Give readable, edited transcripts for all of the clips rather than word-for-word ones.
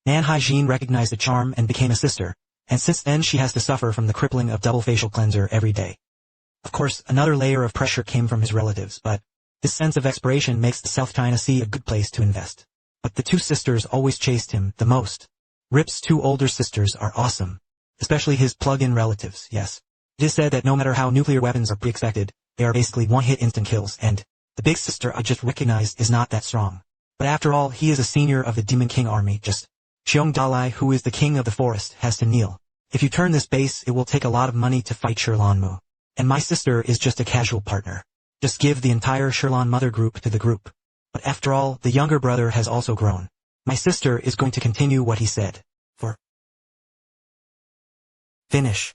Nan Hygiene recognized the charm and became a sister, and since then she has to suffer from the crippling of double facial cleanser every day. Of course, another layer of pressure came from his relatives, but this sense of expiration makes the South China Sea a good place to invest. But the two sisters always chased him the most. Rip's two older sisters are awesome. Especially his plug-in relatives, yes. It is said that no matter how nuclear weapons are pre-expected, they are basically one-hit instant kills, and the big sister I just recognized is not that strong. But after all, he is a senior of the Demon King army, just Xiong Dalai, who is the king of the forest, has to kneel. If you turn this base, it will take a lot of money to fight Shirlanmu. And my sister is just a casual partner. Just give the entire Shirlan mother group to the group. But after all, the younger brother has also grown. My sister is going to continue what he said. For finish.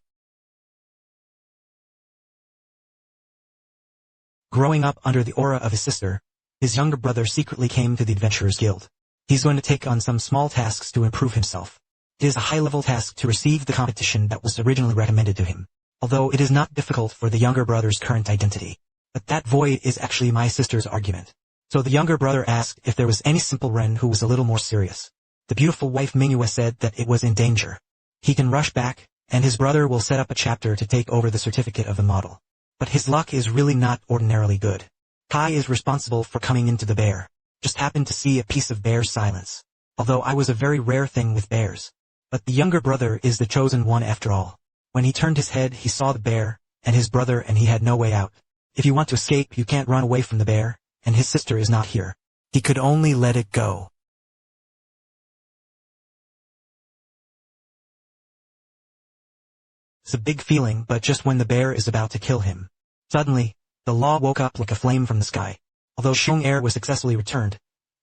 Growing up under the aura of his sister, his younger brother secretly came to the Adventurers Guild. He's going to take on some small tasks to improve himself. It is a high-level task to receive the competition that was originally recommended to him, although it is not difficult for the younger brother's current identity. But that void is actually my sister's argument. So the younger brother asked if there was any simple Ren who was a little more serious. The beautiful wife Mingyue said that it was in danger. He can rush back, and his brother will set up a chapter to take over the certificate of the model. But his luck is really not ordinarily good. Kai is responsible for coming into the bear. Just happened to see a piece of bear's silence. Although I was a very rare thing with bears. But the younger brother is the chosen one after all. When he turned his head he saw the bear, and his brother, and he had no way out. If you want to escape you can't run away from the bear, and his sister is not here. He could only let it go. It's a big feeling, but just when the bear is about to kill him. Suddenly, the law woke up like a flame from the sky. Although Xiong Air was successfully returned,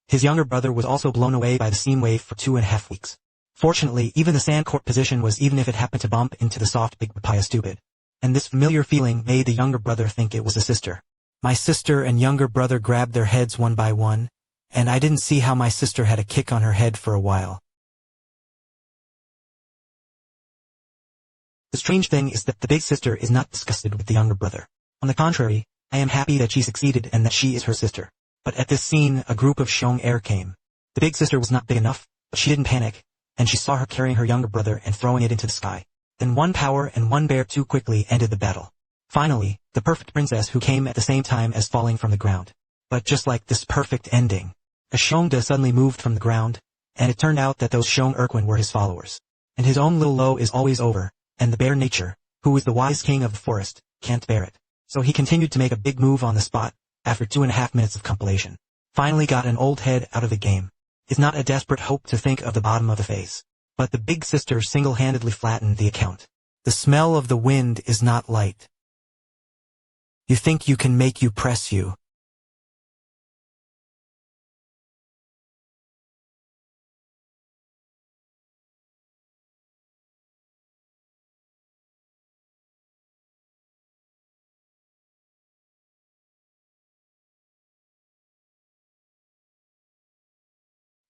his younger brother was also blown away by the steam wave for 2.5 weeks. Fortunately, even the sand court position was even if it happened to bump into the soft big papaya stupid. And this familiar feeling made the younger brother think it was a sister. My sister and younger brother grabbed their heads one by one, and I didn't see how my sister had a kick on her head for a while. The strange thing is that the big sister is not disgusted with the younger brother. On the contrary, I am happy that she succeeded and that she is her sister. But at this scene, a group of Xiong Air came. The big sister was not big enough, but she didn't panic, and she saw her carrying her younger brother and throwing it into the sky. Then one power and one bear too quickly ended the battle. Finally, the perfect princess who came at the same time as falling from the ground. But just like this perfect ending, a Xiongda suddenly moved from the ground, and it turned out that those Xiong Erquin were his followers. And his own little low is always over, and the bear nature, who is the wise king of the forest, can't bear it. So he continued to make a big move on the spot, after 2.5 minutes of compilation. Finally got an old head out of the game. It's not a desperate hope to think of the bottom of the face. But the big sister single-handedly flattened the account. The smell of the wind is not light. You think you can make you press you.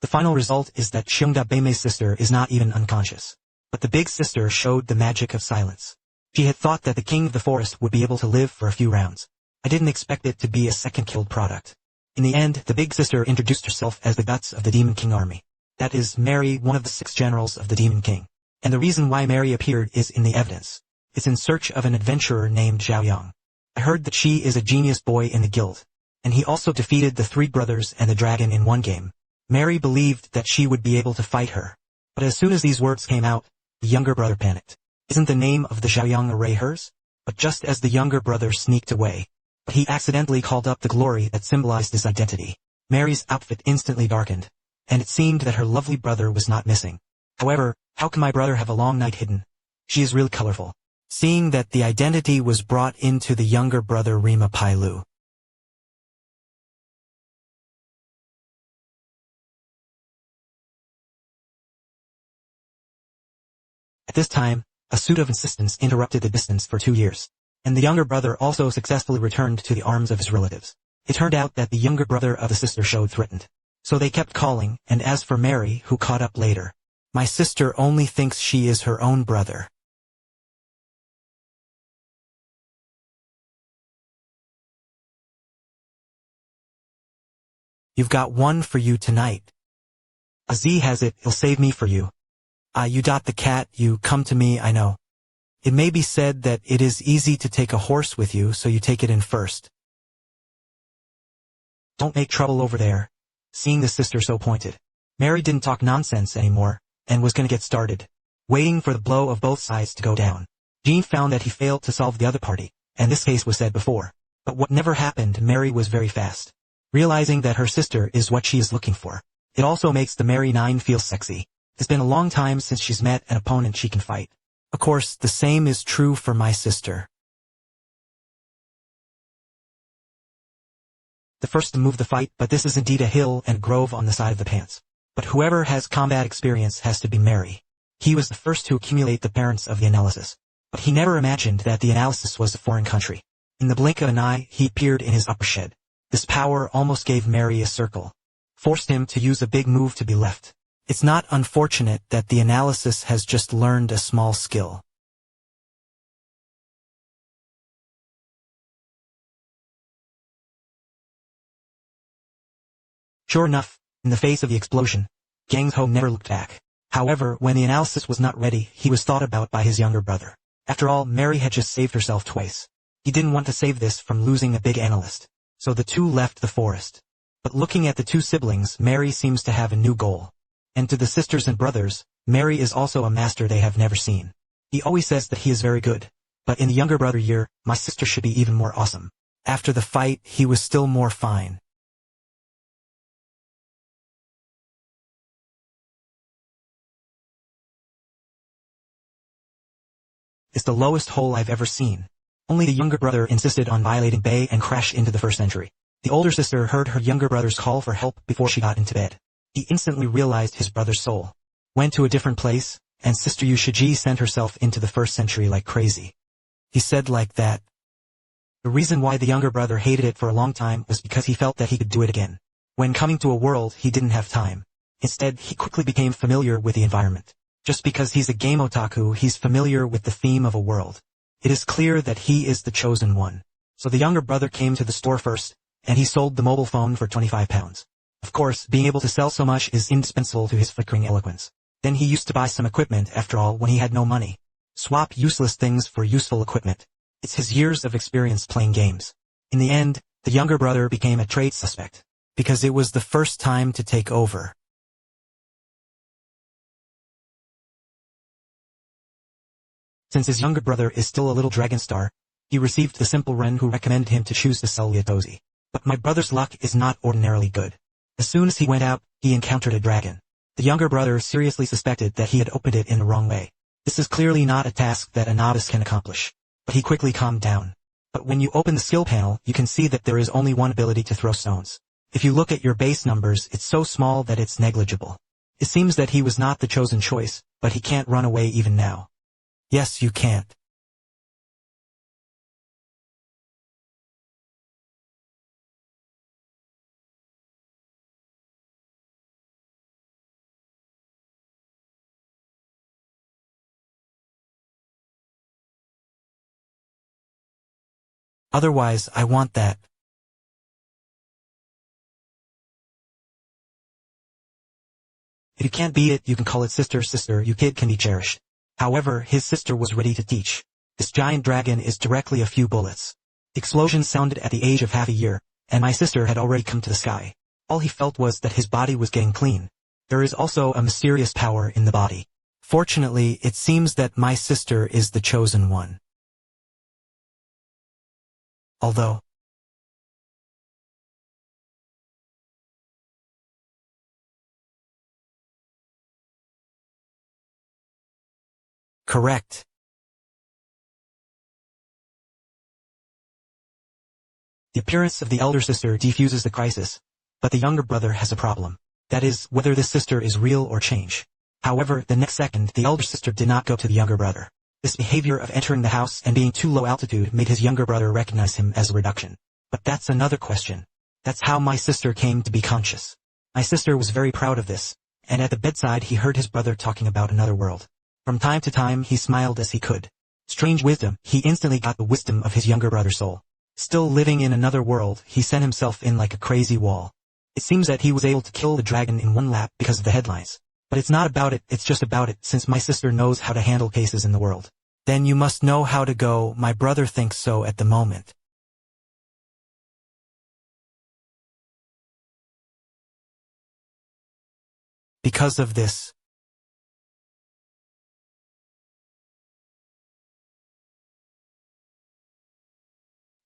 The final result is that Xiongda Beimei's sister is not even unconscious. But the big sister showed the magic of silence. She had thought that the king of the forest would be able to live for a few rounds. I didn't expect it to be a second-killed product. In the end, the big sister introduced herself as the guts of the Demon King army. That is, Mary, one of the 6 generals of the Demon King. And the reason why Mary appeared is in the evidence. It's in search of an adventurer named Zhao Yang. I heard that she is a genius boy in the guild. And he also defeated the 3 brothers and the dragon in one game. Mary believed that she would be able to fight her. But as soon as these words came out, the younger brother panicked. Isn't the name of the Xiaoyang array hers? But just as the younger brother sneaked away, he accidentally called up the glory that symbolized his identity. Mary's outfit instantly darkened, and it seemed that her lovely brother was not missing. However, how can my brother have a long night hidden? She is really colorful. Seeing that the identity was brought into the younger brother Rima Pailu. At this time, a suit of insistence interrupted the distance for 2 years, and the younger brother also successfully returned to the arms of his relatives. It turned out that the younger brother of the sister showed threatened. So they kept calling, and as for Mary, who caught up later, my sister only thinks she is her own brother. You've got one for you tonight. A Z has it, he'll save me for you. You dot the cat, you come to me, I know. It may be said that it is easy to take a horse with you, so you take it in first. Don't make trouble over there. Seeing the sister so pointed, Mary didn't talk nonsense anymore, and was gonna get started, waiting for the blow of both sides to go down. Jean found that he failed to solve the other party, and this case was said before. But what never happened, Mary was very fast, realizing that her sister is what she is looking for. It also makes the Mary 9 feel sexy. It's been a long time since she's met an opponent she can fight. Of course, the same is true for my sister. The first to move the fight, but this is indeed a hill and grove on the side of the pants. But whoever has combat experience has to be Mary. He was the first to accumulate the parents of the analysis. But he never imagined that the analysis was a foreign country. In the blink of an eye, he appeared in his upper shed. This power almost gave Mary a circle, forced him to use a big move to be left. It's not unfortunate that the analysis has just learned a small skill. Sure enough, in the face of the explosion, Gang Ho never looked back. However, when the analysis was not ready, he was thought about by his younger brother. After all, Mary had just saved herself twice. He didn't want to save this from losing a big analyst. So the two left the forest. But looking at the two siblings, Mary seems to have a new goal. And to the sisters and brothers, Mary is also a master they have never seen. He always says that he is very good. But in the younger brother year, my sister should be even more awesome. After the fight, he was still more fine. It's the lowest hole I've ever seen. Only the younger brother insisted on violating Bay and crashed into the first entry. The older sister heard her younger brother's call for help before she got into bed. He instantly realized his brother's soul went to a different place, and Sister Yushiji sent herself into the first century like crazy. He said like that. The reason why the younger brother hated it for a long time was because he felt that he could do it again. When coming to a world, he didn't have time. Instead, he quickly became familiar with the environment. Just because he's a game otaku, he's familiar with the theme of a world. It is clear that he is the chosen one. So the younger brother came to the store first, and he sold the mobile phone for 25 pounds. Of course, being able to sell so much is indispensable to his flickering eloquence. Then he used to buy some equipment after all when he had no money. Swap useless things for useful equipment. It's his years of experience playing games. In the end, the younger brother became a trade suspect. Because it was the first time to take over. Since his younger brother is still a little dragon star, he received the simple Ren who recommended him to choose to sell Yatozi. But my brother's luck is not ordinarily good. As soon as he went out, he encountered a dragon. The younger brother seriously suspected that he had opened it in the wrong way. This is clearly not a task that a novice can accomplish. But he quickly calmed down. But when you open the skill panel, you can see that there is only one ability to throw stones. If you look at your base numbers, it's so small that it's negligible. It seems that he was not the chosen choice, but he can't run away even now. Yes, you can't. Otherwise, I want that. If you can't beat it, you can call it sister, your kid can be cherished. However, his sister was ready to teach. This giant dragon is directly a few bullets. The explosion sounded at the age of half a year, and my sister had already come to the sky. All he felt was that his body was getting clean. There is also a mysterious power in the body. Fortunately, it seems that my sister is the chosen one. Although, correct. The appearance of the elder sister defuses the crisis, but the younger brother has a problem. That is, whether this sister is real or change. However, the next second, the elder sister did not go to the younger brother. This behavior of entering the house and being too low altitude made his younger brother recognize him as a reduction. But that's another question. That's how my sister came to be conscious. My sister was very proud of this, and at the bedside he heard his brother talking about another world. From time to time he smiled as he could. Strange wisdom, he instantly got the wisdom of his younger brother's soul. Still living in another world, he sent himself in like a crazy wall. It seems that he was able to kill the dragon in one lap because of the headlines. But it's not about it, it's just about it, since my sister knows how to handle cases in the world. Then you must know how to go, my brother thinks so at the moment. Because of this.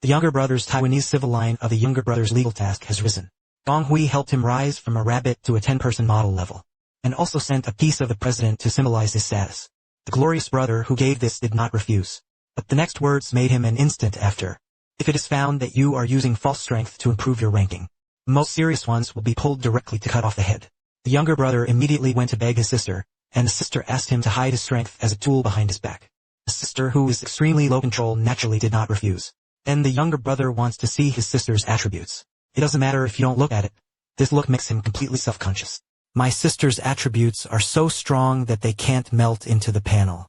The younger brother's Taiwanese civil line of the younger brother's legal task has risen. Gong Hui helped him rise from a rabbit to a 10-person model level, and also sent a piece of the president to symbolize his status. The glorious brother who gave this did not refuse. But the next words made him an instant after. If it is found that you are using false strength to improve your ranking, the most serious ones will be pulled directly to cut off the head. The younger brother immediately went to beg his sister, and the sister asked him to hide his strength as a tool behind his back. The sister, who is extremely low control, naturally did not refuse. Then the younger brother wants to see his sister's attributes. It doesn't matter if you don't look at it. This look makes him completely self-conscious. My sister's attributes are so strong that they can't melt into the panel.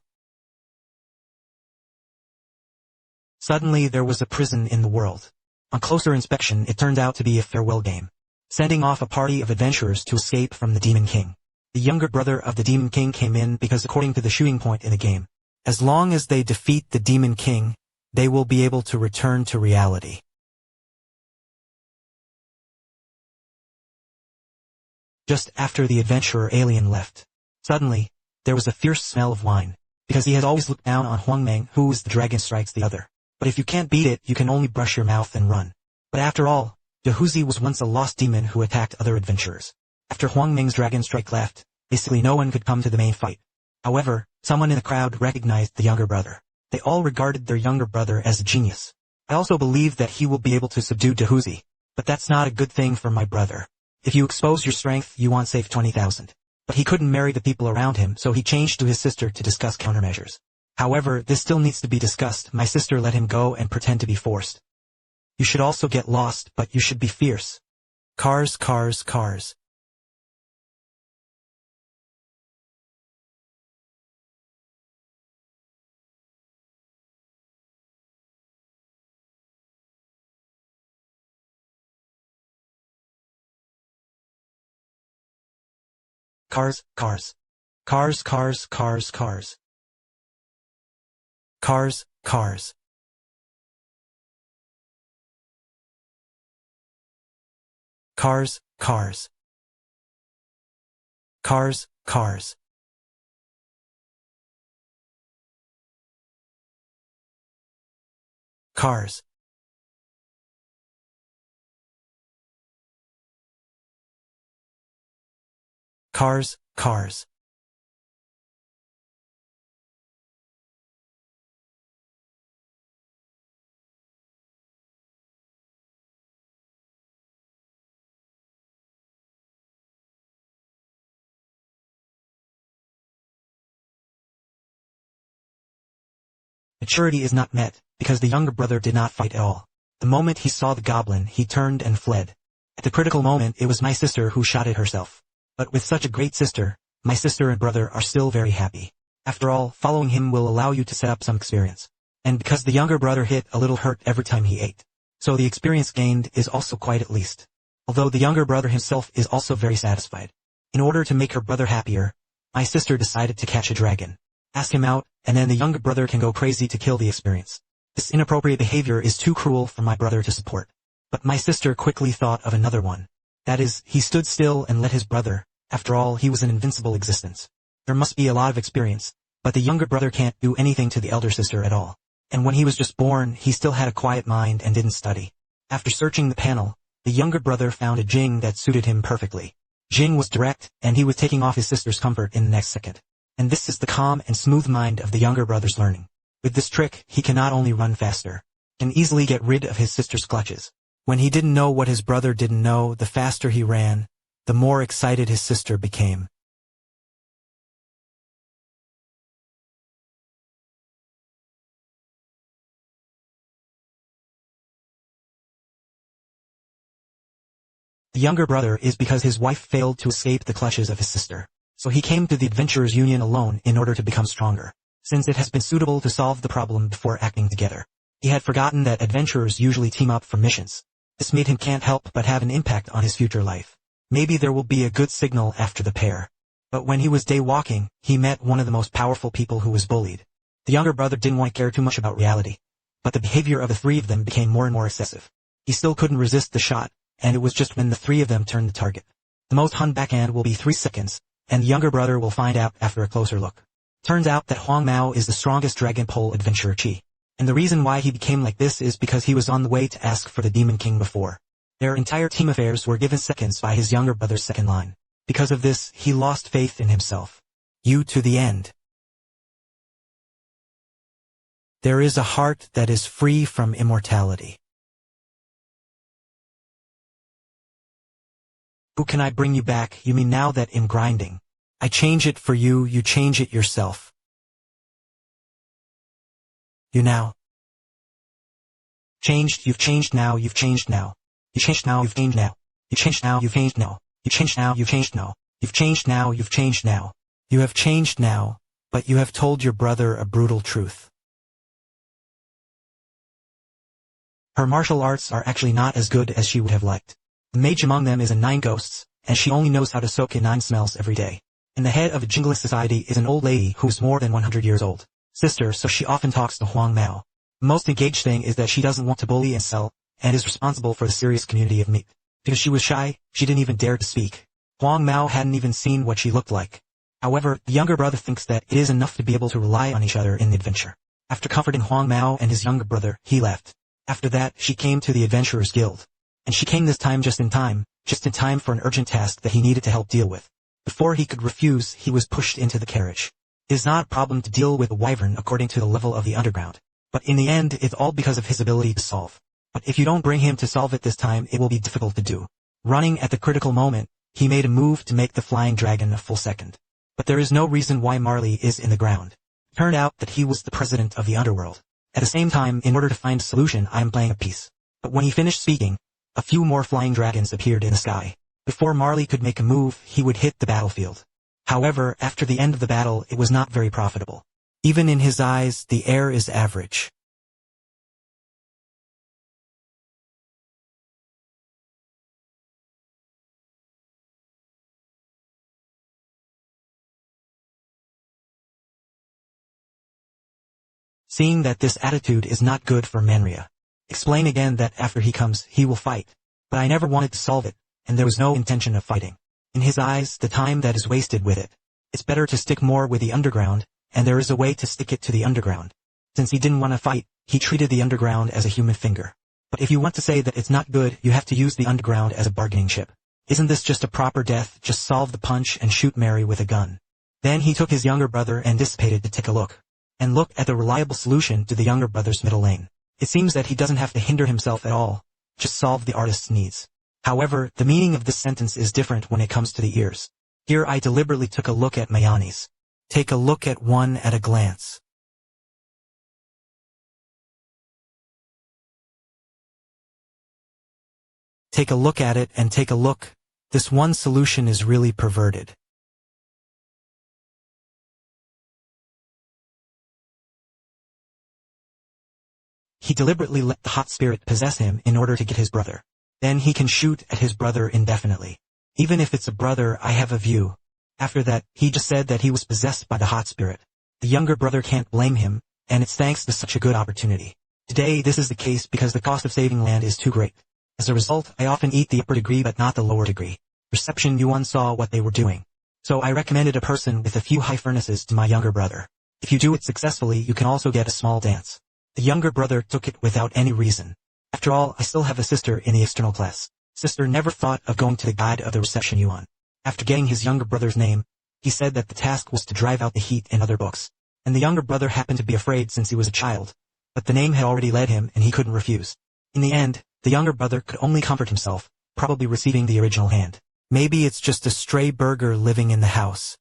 Suddenly there was a prison in the world. On closer inspection, it turned out to be a farewell game, sending off a party of adventurers to escape from the Demon King. The younger brother of the Demon King came in because, according to the shooting point in the game, as long as they defeat the Demon King, they will be able to return to reality. Just after the adventurer alien left, suddenly, there was a fierce smell of wine, because he had always looked down on Huangmeng, who is the dragon strikes the other. But if you can't beat it, you can only brush your mouth and run. But after all, Dehuzi was once a lost demon who attacked other adventurers. After Huangmeng's dragon strike left, basically no one could come to the main fight. However, someone in the crowd recognized the younger brother. They all regarded their younger brother as a genius. I also believe that he will be able to subdue Dehuzi. But that's not a good thing for my brother. If you expose your strength, you want save 20,000. But he couldn't marry the people around him, so he changed to his sister to discuss countermeasures. However, this still needs to be discussed. My sister let him go and pretend to be forced. You should also get lost, but you should be fierce. Cars, cars, cars. Cars, cars. Cars, cars, cars, cars. Cars, cars. Cars, cars. Cars, cars. Cars. Cars, cars. Maturity is not met, because the younger brother did not fight at all. The moment he saw the goblin, he turned and fled. At the critical moment, it was my sister who shot at herself. But with such a great sister, my sister and brother are still very happy. After all, following him will allow you to set up some experience. And because the younger brother hit a little hurt every time he ate, so the experience gained is also quite at least. Although the younger brother himself is also very satisfied. In order to make her brother happier, my sister decided to catch a dragon, ask him out, and then the younger brother can go crazy to kill the experience. This inappropriate behavior is too cruel for my brother to support. But my sister quickly thought of another one. That is, he stood still and let his brother. After all, he was an invincible existence. There must be a lot of experience, but the younger brother can't do anything to the elder sister at all. And when he was just born, he still had a quiet mind and didn't study. After searching the panel, the younger brother found a Jing that suited him perfectly. Jing was direct, and he was taking off his sister's comfort in the next second. And this is the calm and smooth mind of the younger brother's learning. With this trick, he can not only run faster, can easily get rid of his sister's clutches. When he didn't know what his brother didn't know, the faster he ran, the more excited his sister became. The younger brother is because his wife failed to escape the clutches of his sister. So he came to the Adventurers Union alone in order to become stronger, since it has been suitable to solve the problem before acting together. He had forgotten that adventurers usually team up for missions. This made him can't help but have an impact on his future life. Maybe there will be a good signal after the pair. But when he was day walking, he met one of the most powerful people who was bullied. The younger brother didn't want to care too much about reality, but the behavior of the three of them became more and more excessive. He still couldn't resist the shot, and it was just when the three of them turned the target. The most Hun backhand will be 3 seconds, and the younger brother will find out after a closer look. Turns out that Huang Mao is the strongest dragon pole adventurer Qi. And the reason why he became like this is because he was on the way to ask for the Demon King before. Their entire team affairs were given seconds by his younger brother's second line. Because of this, he lost faith in himself. You to the end. There is a heart that is free from immortality. Who can I bring you back? You mean now that I'm grinding? I change it for you, you change it yourself. You now. Changed, you've changed now, you've changed now. You changed now, you've changed now. You changed now, you've changed now. You changed now, you've changed now. You've changed now, you've changed now. You have changed now, but you have told your brother a brutal truth. Her martial arts are actually not as good as she would have liked. The mage among them is a 9 ghosts, and she only knows how to soak in 9 smells every day. And the head of a jingless society is an old lady who is more than 100 years old. Sister, so she often talks to Huang Mao. The most engaged thing is that she doesn't want to bully and sell, and is responsible for the serious community of meat. Because she was shy, she didn't even dare to speak. Huang Mao hadn't even seen what she looked like. However, the younger brother thinks that it is enough to be able to rely on each other in the adventure. After comforting Huang Mao and his younger brother, he left. After that, she came to the Adventurers Guild. And she came this time just in time for an urgent task that he needed to help deal with. Before he could refuse, he was pushed into the carriage. It is not a problem to deal with a wyvern according to the level of the underground. But in the end, it's all because of his ability to solve. But if you don't bring him to solve it this time, it will be difficult to do. Running at the critical moment, he made a move to make the flying dragon a full second. But there is no reason why Marley is in the ground. It turned out that he was the president of the underworld. At the same time, in order to find a solution, I am playing a piece. But when he finished speaking, a few more flying dragons appeared in the sky. Before Marley could make a move, he would hit the battlefield. However, after the end of the battle, it was not very profitable. Even in his eyes, the air is average. Seeing that this attitude is not good for Manria. Explain again that after he comes, he will fight. But I never wanted to solve it, and there was no intention of fighting. In his eyes, the time that is wasted with it. It's better to stick more with the underground, and there is a way to stick it to the underground. Since he didn't want to fight, he treated the underground as a human finger. But if you want to say that it's not good, you have to use the underground as a bargaining chip. Isn't this just a proper death? Just solve the punch and shoot Mary with a gun. Then he took his younger brother and dissipated to take a look. And look at the reliable solution to the younger brother's middle lane. It seems that he doesn't have to hinder himself at all, just solve the artist's needs. However, the meaning of this sentence is different when it comes to the ears. Here I deliberately took a look at Mayani's. Take a look at one at a glance. Take a look at it and take a look. This one solution is really perverted. He deliberately let the hot spirit possess him in order to get his brother. Then he can shoot at his brother indefinitely. Even if it's a brother, I have a view. After that, he just said that he was possessed by the hot spirit. The younger brother can't blame him, and it's thanks to such a good opportunity. Today this is the case because the cost of saving land is too great. As a result, I often eat the upper degree but not the lower degree. Reception Yuan saw what they were doing. So I recommended a person with a few high furnaces to my younger brother. If you do it successfully, you can also get a small dance. The younger brother took it without any reason. After all, I still have a sister in the external class. Sister never thought of going to the guide of the reception Yuan. After getting his younger brother's name, he said that the task was to drive out the heat in other books. And the younger brother happened to be afraid since he was a child. But the name had already led him and he couldn't refuse. In the end, the younger brother could only comfort himself, probably receiving the original hand. Maybe it's just a stray burger living in the house.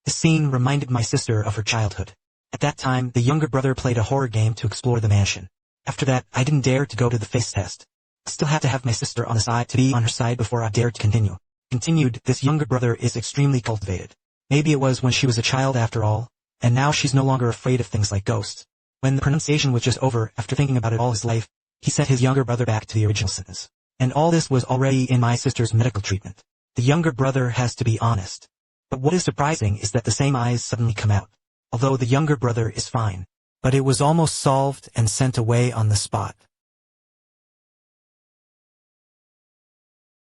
The scene reminded my sister of her childhood. At that time, the younger brother played a horror game to explore the mansion. After that, I didn't dare to go to the face test. I still had to have my sister on the side to be on her side before I dared to continue. Continued, this younger brother is extremely cultivated. Maybe it was when she was a child after all, and now she's no longer afraid of things like ghosts. When the pronunciation was just over, after thinking about it all his life, he sent his younger brother back to the original sentence. And all this was already in my sister's medical treatment. The younger brother has to be honest. But what is surprising is that the same eyes suddenly come out. Although the younger brother is fine. But it was almost solved and sent away on the spot.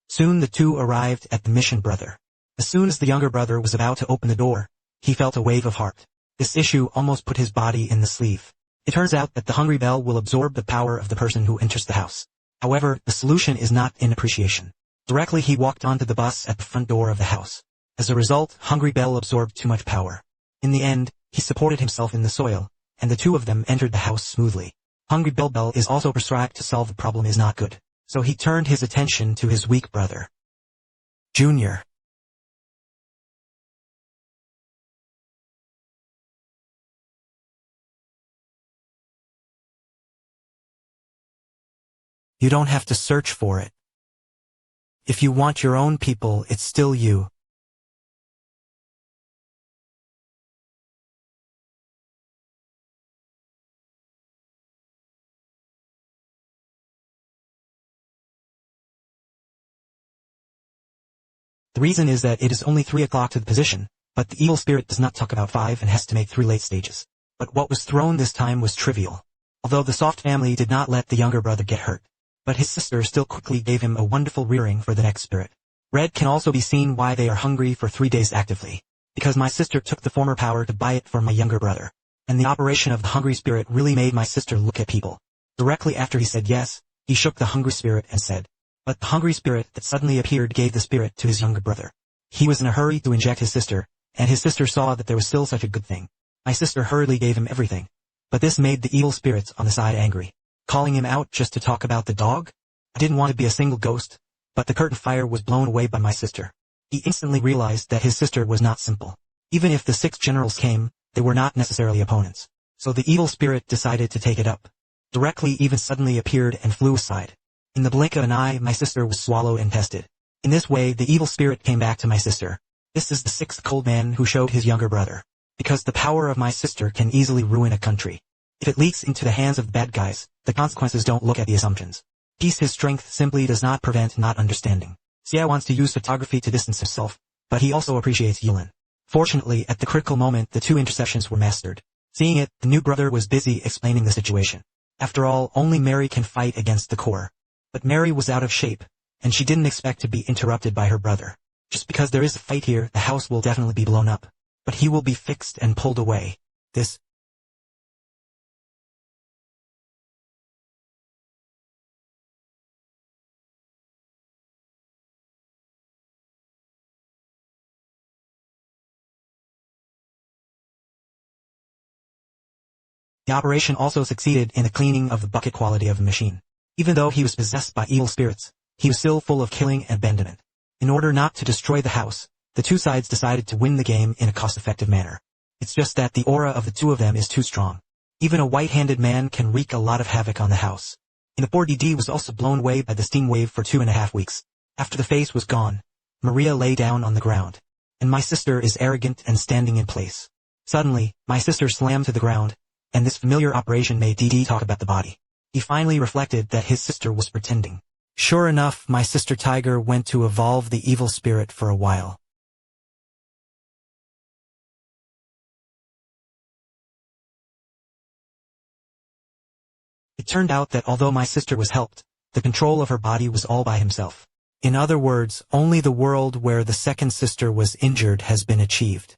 Soon the two arrived at the mission brother. As soon as the younger brother was about to open the door, he felt a wave of heart. This issue almost put his body in the sleeve. It turns out that the hungry bell will absorb the power of the person who enters the house. However, the solution is not in appreciation. Directly he walked onto the bus at the front door of the house. As a result, hungry bell absorbed too much power. In the end, he supported himself in the soil, and the two of them entered the house smoothly. Hungry bell is also prescribed to solve the problem is not good. So he turned his attention to his weak brother. Junior. You don't have to search for it. If you want your own people, it's still you. The reason is that it is only 3 o'clock to the position, but the evil spirit does not talk about 5 and has to make 3 late stages. But what was thrown this time was trivial. Although the soft family did not let the younger brother get hurt. But his sister still quickly gave him a wonderful rearing for the next spirit. Red can also be seen why they are hungry for 3 days actively. Because my sister took the former power to buy it for my younger brother. And the operation of the hungry spirit really made my sister look at people. Directly after he said yes, he shook the hungry spirit and said, but the hungry spirit that suddenly appeared gave the spirit to his younger brother. He was in a hurry to inject his sister, and his sister saw that there was still such a good thing. My sister hurriedly gave him everything. But this made the evil spirits on the side angry. Calling him out just to talk about the dog? I didn't want to be a single ghost, but the curtain fire was blown away by my sister. He instantly realized that his sister was not simple. Even if the 6 generals came, they were not necessarily opponents. So the evil spirit decided to take it up. Directly even suddenly appeared and flew aside. In the blink of an eye, my sister was swallowed and tested. In this way, the evil spirit came back to my sister. This is the 6th cold man who showed his younger brother. Because the power of my sister can easily ruin a country. If it leaks into the hands of the bad guys, the consequences don't look at the assumptions. His strength simply does not prevent not understanding. Xia wants to use photography to distance himself, but he also appreciates Yulin. Fortunately, at the critical moment, the 2 interceptions were mastered. Seeing it, the new brother was busy explaining the situation. After all, only Mary can fight against the core. But Mary was out of shape, and she didn't expect to be interrupted by her brother. Just because there is a fight here, the house will definitely be blown up. But he will be fixed and pulled away. The operation also succeeded in the cleaning of the bucket quality of the machine. Even though he was possessed by evil spirits, he was still full of killing and abandonment. In order not to destroy the house, the 2 sides decided to win the game in a cost-effective manner. It's just that the aura of the 2 of them is too strong. Even a white-handed man can wreak a lot of havoc on the house. In the 4DD was also blown away by the steam wave for 2.5 weeks. After the face was gone, Maria lay down on the ground. And my sister is arrogant and standing in place. Suddenly, my sister slammed to the ground, and this familiar operation made DD talk about the body. He finally reflected that his sister was pretending. Sure enough, my sister Tiger went to evolve the evil spirit for a while. It turned out that although my sister was helped, the control of her body was all by himself. In other words, only the world where the second sister was injured has been achieved.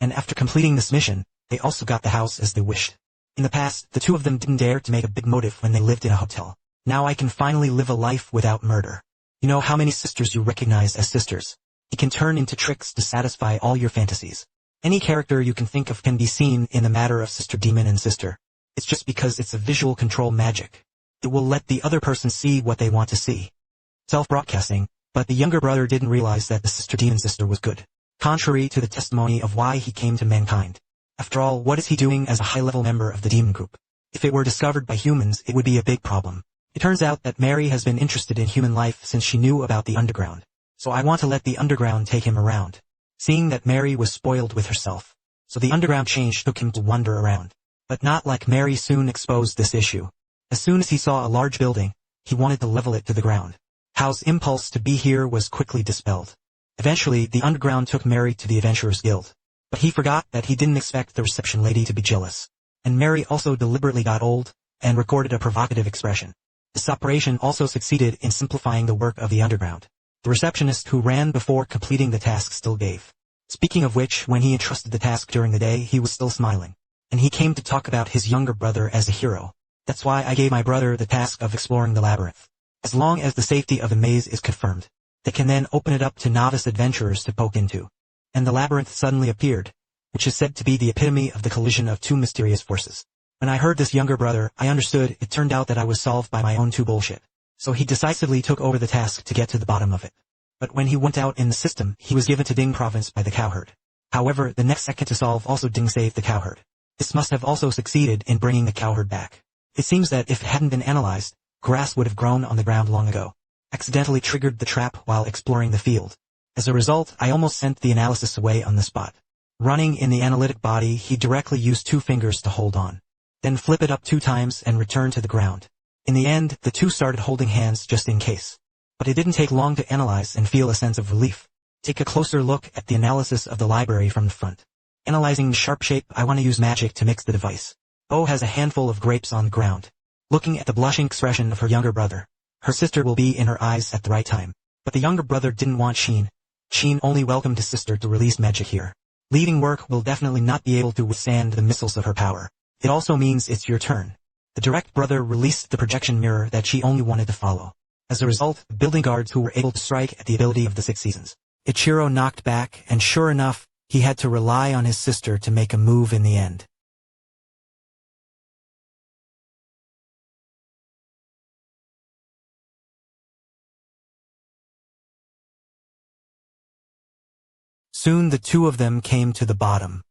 And after completing this mission, they also got the house as they wished. In the past, the 2 of them didn't dare to make a big motive when they lived in a hotel. Now I can finally live a life without murder. You know how many sisters you recognize as sisters? You can turn into tricks to satisfy all your fantasies. Any character you can think of can be seen in the matter of Sister Demon and Sister. It's just because it's a visual control magic. It will let the other person see what they want to see. Self-broadcasting, but the younger brother didn't realize that the Sister Demon sister was good. Contrary to the testimony of why he came to mankind. After all, what is he doing as a high-level member of the demon group? If it were discovered by humans, it would be a big problem. It turns out that Mary has been interested in human life since she knew about the underground. So I want to let the underground take him around. seeing that Mary was spoiled with herself. So the underground change took him to wander around. But not like Mary soon exposed this issue. As soon as he saw a large building, he wanted to level it to the ground. Hao's impulse to be here was quickly dispelled. Eventually, the underground took Mary to the Adventurers Guild. But he forgot that he didn't expect the reception lady to be jealous. And Mary also deliberately got old, and recorded a provocative expression. This operation also succeeded in simplifying the work of the underground. The receptionist who ran before completing the task still gave. Speaking of which, when he entrusted the task during the day, he was still smiling. And he came to talk about his younger brother as a hero. That's why I gave my brother the task of exploring the labyrinth. As long as the safety of the maze is confirmed, they can then open it up to novice adventurers to poke into. And the labyrinth suddenly appeared, which is said to be the epitome of the collision of two mysterious forces. When I heard this younger brother, I understood it turned out that I was solved by my own bullshit. So he decisively took over the task to get to the bottom of it. But when he went out in the system, he was given to Ding province by the cowherd. However, the next second to solve also Ding saved the cowherd. This must have also succeeded in bringing the cowherd back. It seems that if it hadn't been analyzed, grass would have grown on the ground long ago. Accidentally triggered the trap while exploring the field. As a result, I almost sent the analysis away on the spot. Running in the analytic body, he directly used 2 fingers to hold on. Then flip it up 2 times and return to the ground. In the end, the two started holding hands just in case. But it didn't take long to analyze and feel a sense of relief. Take a closer look at the analysis of the library from the front. Analyzing the sharp shape, I want to use magic to mix the device. O has a handful of grapes on the ground. Looking at the blushing expression of her younger brother, her sister will be in her eyes at the right time. But the younger brother didn't want Sheen. Sheen only welcomed his sister to release magic here. Leaving work will definitely not be able to withstand the missiles of her power. It also means it's your turn. The direct brother released the projection mirror that she only wanted to follow. As a result, the building guards who were able to strike at the ability of the 6 seasons. Ichiro knocked back, and sure enough, he had to rely on his sister to make a move in the end. Soon the two of them came to the bottom.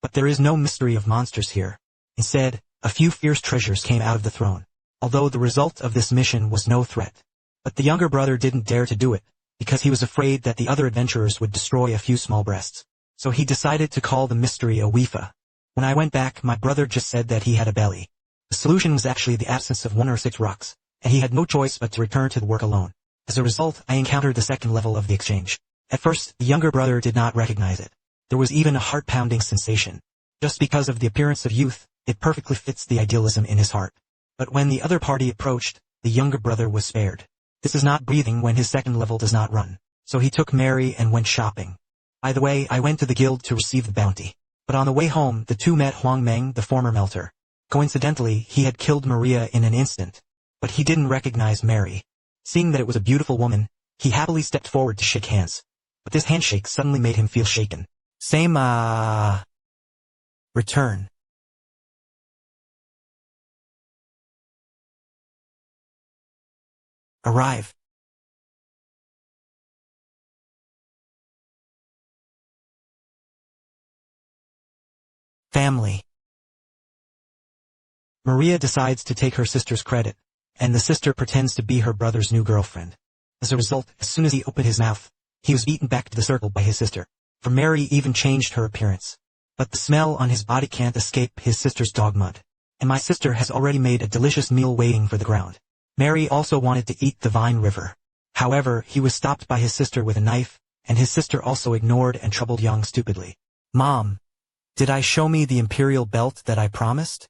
But there is no mystery of monsters here. Instead, a few fierce treasures came out of the throne. Although the result of this mission was no threat. But the younger brother didn't dare to do it, because he was afraid that the other adventurers would destroy a few small breasts. So he decided to call the mystery a Wifa. When I went back, my brother just said that he had a belly. The solution was actually the absence of 1 or 6 rocks, and he had no choice but to return to the work alone. As a result, I encountered the second level of the exchange. At first, the younger brother did not recognize it. There was even a heart-pounding sensation. Just because of the appearance of youth, it perfectly fits the idealism in his heart. But when the other party approached, the younger brother was spared. This is not breathing when his second level does not run. So he took Mary and went shopping. By the way, I went to the guild to receive the bounty. But on the way home, the two met Huang Meng, the former melter. Coincidentally, he had killed Maria in an instant. But he didn't recognize Mary. Seeing that it was a beautiful woman, he happily stepped forward to shake hands. But this handshake suddenly made him feel shaken. Return. Arrive. Family. Maria decides to take her sister's credit, and the sister pretends to be her brother's new girlfriend. As a result, as soon as he opened his mouth, he was beaten back to the circle by his sister. For Mary even changed her appearance. But the smell on his body can't escape his sister's dog mud. And my sister has already made a delicious meal waiting for the ground. Mary also wanted to eat the vine river. However, he was stopped by his sister with a knife, and his sister also ignored and troubled Yang stupidly. Mom, did I show me the imperial belt that I promised?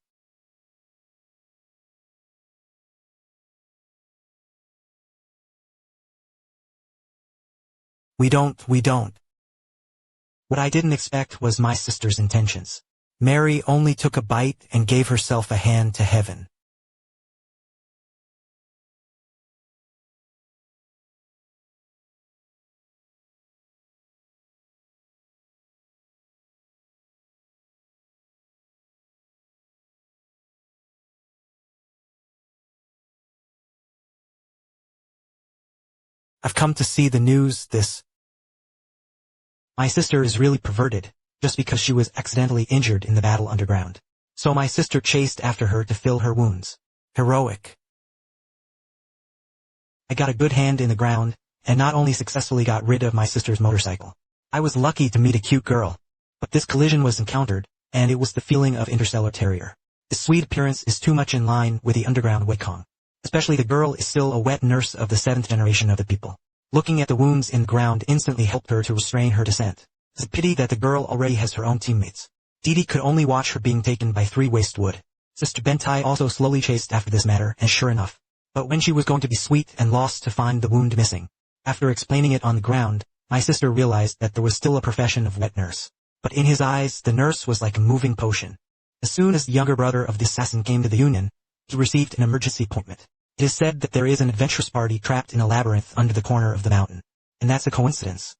We don't. What I didn't expect was my sister's intentions. Mary only took a bite and gave herself a hand to heaven. I've come to see the news, My sister is really perverted, just because she was accidentally injured in the battle underground. So my sister chased after her to fill her wounds. Heroic. I got a good hand in the ground, and not only successfully got rid of my sister's motorcycle, I was lucky to meet a cute girl. But this collision was encountered, and it was the feeling of interstellar terror. His sweet appearance is too much in line with the underground Wekong. Especially the girl is still a wet nurse of the 7th generation of the people. Looking at the wounds in the ground instantly helped her to restrain her descent. It's a pity that the girl already has her own teammates. Didi could only watch her being taken by 3 waste wood. Sister Bentai also slowly chased after this matter, and sure enough. But when she was going to be sweet and lost to find the wound missing, after explaining it on the ground, my sister realized that there was still a profession of wet nurse. But in his eyes, the nurse was like a moving potion. As soon as the younger brother of the assassin came to the Union, he received an emergency appointment. It is said that there is an adventurous party trapped in a labyrinth under the corner of the mountain. And that's a coincidence.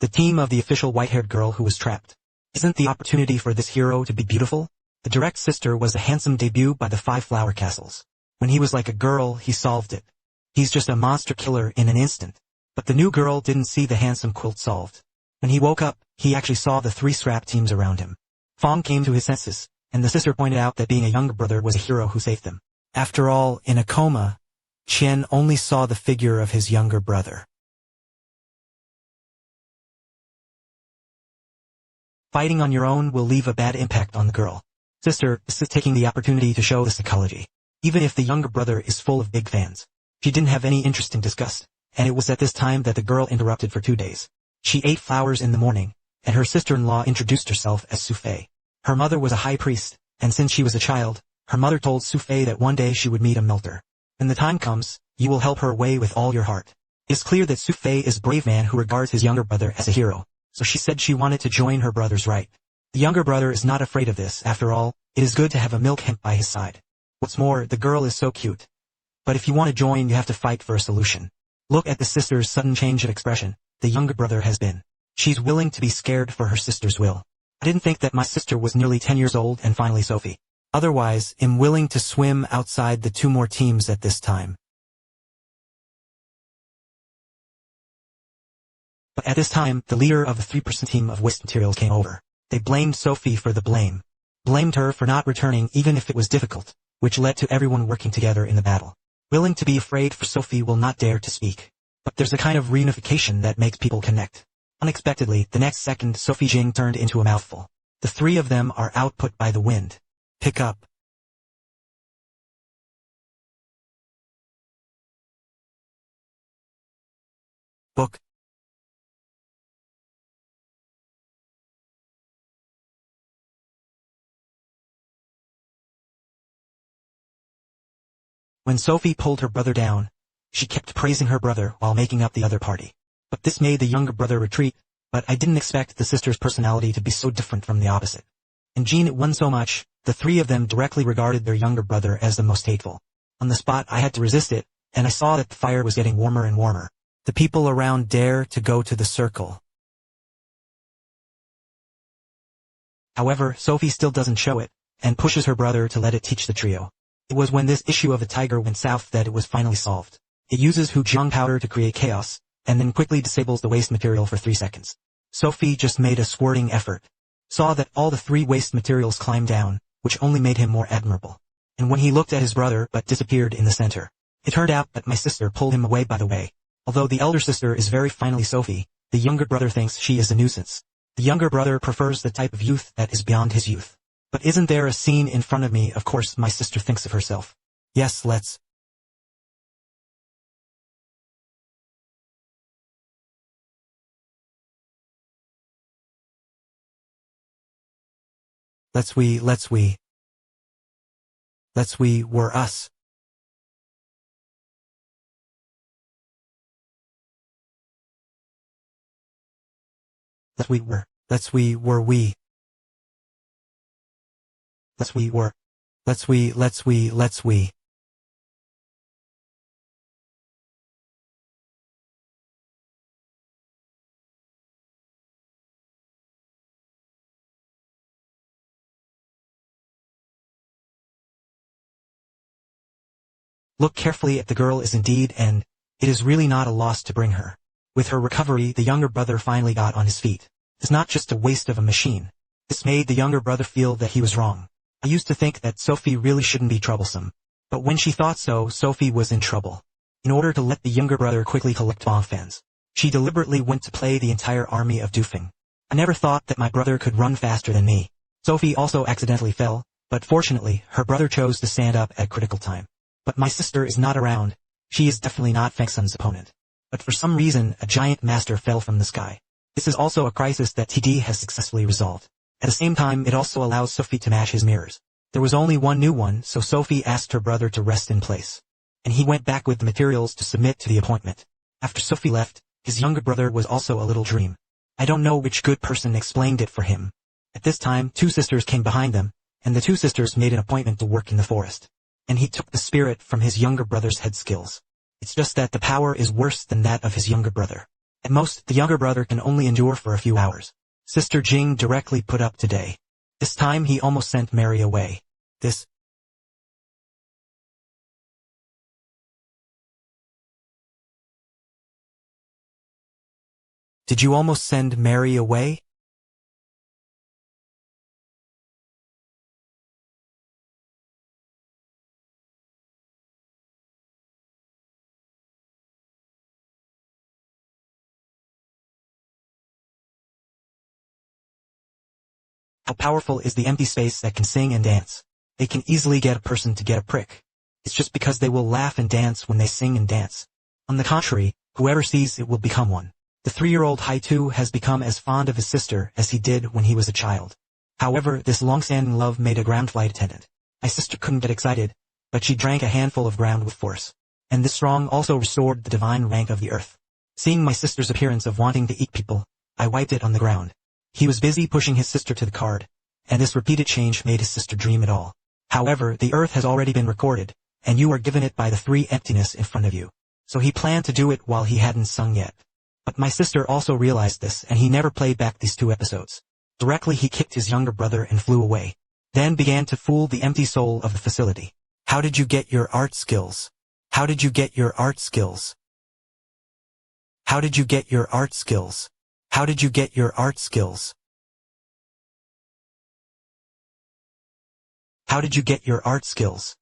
The team of the official white-haired girl who was trapped. Isn't the opportunity for this hero to be beautiful? The direct sister was a handsome debut by the 5 flower castles. When he was like a girl, he solved it. He's just a monster killer in an instant. But the new girl didn't see the handsome quilt solved. When he woke up, he actually saw the 3 scrap teams around him. Fong came to his senses, and the sister pointed out that being a younger brother was a hero who saved them. After all, in a coma, Chen only saw the figure of his younger brother. Fighting on your own will leave a bad impact on the girl. Sister is taking the opportunity to show the psychology. Even if the younger brother is full of big fans. She didn't have any interest in disgust, and it was at this time that the girl interrupted for 2 days. She ate flowers in the morning, and her sister-in-law introduced herself as Sufei. Her mother was a high priest, and since she was a child, her mother told Sufei that one day she would meet a melter. When the time comes, you will help her away with all your heart. It is clear that Sufei is a brave man who regards his younger brother as a hero, so she said she wanted to join her brother's right. The younger brother is not afraid of this. After all, it is good to have a milk hemp by his side. What's more, the girl is so cute. But if you want to join, you have to fight for a solution. Look at the sister's sudden change of expression. The younger brother has been. She's willing to be scared for her sister's will. I didn't think that my sister was nearly 10 years old, and finally Sophie. Otherwise, I'm willing to swim outside the 2 more teams at this time. But at this time, the leader of the 3% team of waste materials came over. They blamed Sophie for the blame. Blamed her for not returning even if it was difficult, which led to everyone working together in the battle. Willing to be afraid for Sophie will not dare to speak. But there's a kind of reunification that makes people connect. Unexpectedly, the next second Sophie Jing turned into a mouthful. The 3 of them are output by the wind. Pick up. Book. When Sophie pulled her brother down, she kept praising her brother while making up the other party. But this made the younger brother retreat, but I didn't expect the sister's personality to be so different from the opposite. And Jean it won so much, the 3 of them directly regarded their younger brother as the most hateful. On the spot I had to resist it, and I saw that the fire was getting warmer and warmer. The people around dare to go to the circle. However, Sophie still doesn't show it, and pushes her brother to let it teach the trio. It was when this issue of the tiger went south that it was finally solved. It uses Hujiang powder to create chaos, and then quickly disables the waste material for 3 seconds. Sophie just made a squirting effort. Saw that all the 3 waste materials climbed down, which only made him more admirable. And when he looked at his brother but disappeared in the center, it turned out that my sister pulled him away by the way. Although the elder sister is very finally Sophie, the younger brother thinks she is a nuisance. The younger brother prefers the type of youth that is beyond his youth. But isn't there a scene in front of me? Of course my sister thinks of herself. Yes, let's. We were us. We were. We were we. We were. We. Look carefully at the girl is indeed, and it is really not a loss to bring her. With her recovery, the younger brother finally got on his feet. It's not just a waste of a machine. This made the younger brother feel that he was wrong. I used to think that Sophie really shouldn't be troublesome. But when she thought so, Sophie was in trouble. In order to let the younger brother quickly collect bomb fans, she deliberately went to play the entire army of Dufeng. I never thought that my brother could run faster than me. Sophie also accidentally fell, but fortunately, her brother chose to stand up at critical time. But my sister is not around. She is definitely not Feng Sun's opponent. But for some reason, a giant master fell from the sky. This is also a crisis that TD has successfully resolved. At the same time, it also allows Sophie to match his mirrors. There was only one new one, so Sophie asked her brother to rest in place. And he went back with the materials to submit to the appointment. After Sophie left, his younger brother was also a little dream. I don't know which good person explained it for him. At this time, two sisters came behind them, and the two sisters made an appointment to work in the forest. And he took the spirit from his younger brother's head skills. It's just that the power is worse than that of his younger brother. At most, the younger brother can only endure for a few hours. Sister Jing directly put up today. This time he almost sent Mary away. Did you almost send Mary away? How powerful is the empty space that can sing and dance? They can easily get a person to get a prick. It's just because they will laugh and dance when they sing and dance. On the contrary, whoever sees it will become one. The 3-year-old Hai-Tu has become as fond of his sister as he did when he was a child. However, this long-standing love made a ground flight attendant. My sister couldn't get excited, but she drank a handful of ground with force. And this wrong also restored the divine rank of the earth. Seeing my sister's appearance of wanting to eat people, I wiped it on the ground. He was busy pushing his sister to the card, and this repeated change made his sister dream it all. However, the earth has already been recorded, and you are given it by the 3 emptiness in front of you. So he planned to do it while he hadn't sung yet. But my sister also realized this, and he never played back these 2 episodes. Directly he kicked his younger brother and flew away. Then began to fool the empty soul of the facility. How did you get your art skills? How did you get your art skills? How did you get your art skills? How did you get your art skills? How did you get your art skills?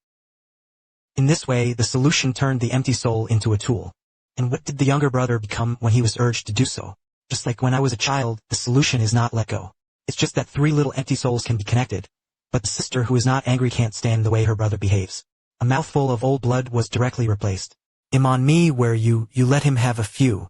In this way, the solution turned the empty soul into a tool. And what did the younger brother become when he was urged to do so? Just like when I was a child, the solution is not let go. It's just that 3 little empty souls can be connected. But the sister who is not angry can't stand the way her brother behaves. A mouthful of old blood was directly replaced. On me where you let him have a few.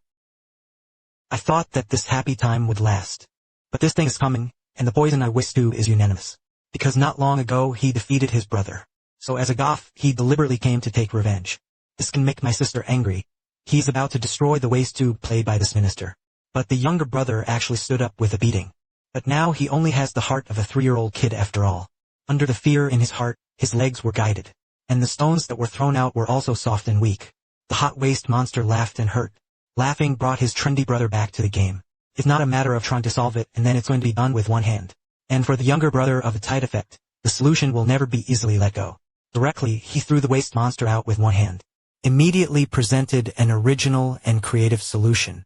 I thought that this happy time would last. But this thing is coming, and the poison I wish to is unanimous. Because not long ago he defeated his brother. So as a Goth, he deliberately came to take revenge. This can make my sister angry. He's about to destroy the waste tube played by this minister. But the younger brother actually stood up with a beating. But now he only has the heart of a 3-year-old kid after all. Under the fear in his heart, his legs were guided. And the stones that were thrown out were also soft and weak. The hot waste monster laughed and hurt. Laughing brought his trendy brother back to the game. It's not a matter of trying to solve it and then it's going to be done with one hand. And for the younger brother of a tight effect, the solution will never be easily let go. Directly, he threw the waste monster out with one hand. Immediately presented an original and creative solution.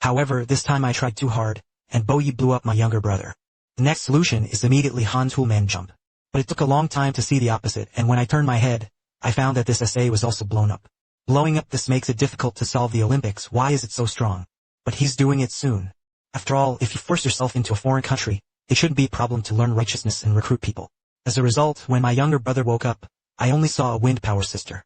However, this time I tried too hard, and Boyi blew up my younger brother. The next solution is immediately Han Toolman jump. But it took a long time to see the opposite, and when I turned my head, I found that this SA was also blown up. Blowing up this makes it difficult to solve the Olympics. Why is it so strong? But he's doing it soon. After all, if you force yourself into a foreign country, it shouldn't be a problem to learn righteousness and recruit people. As a result, when my younger brother woke up, I only saw a wind power sister.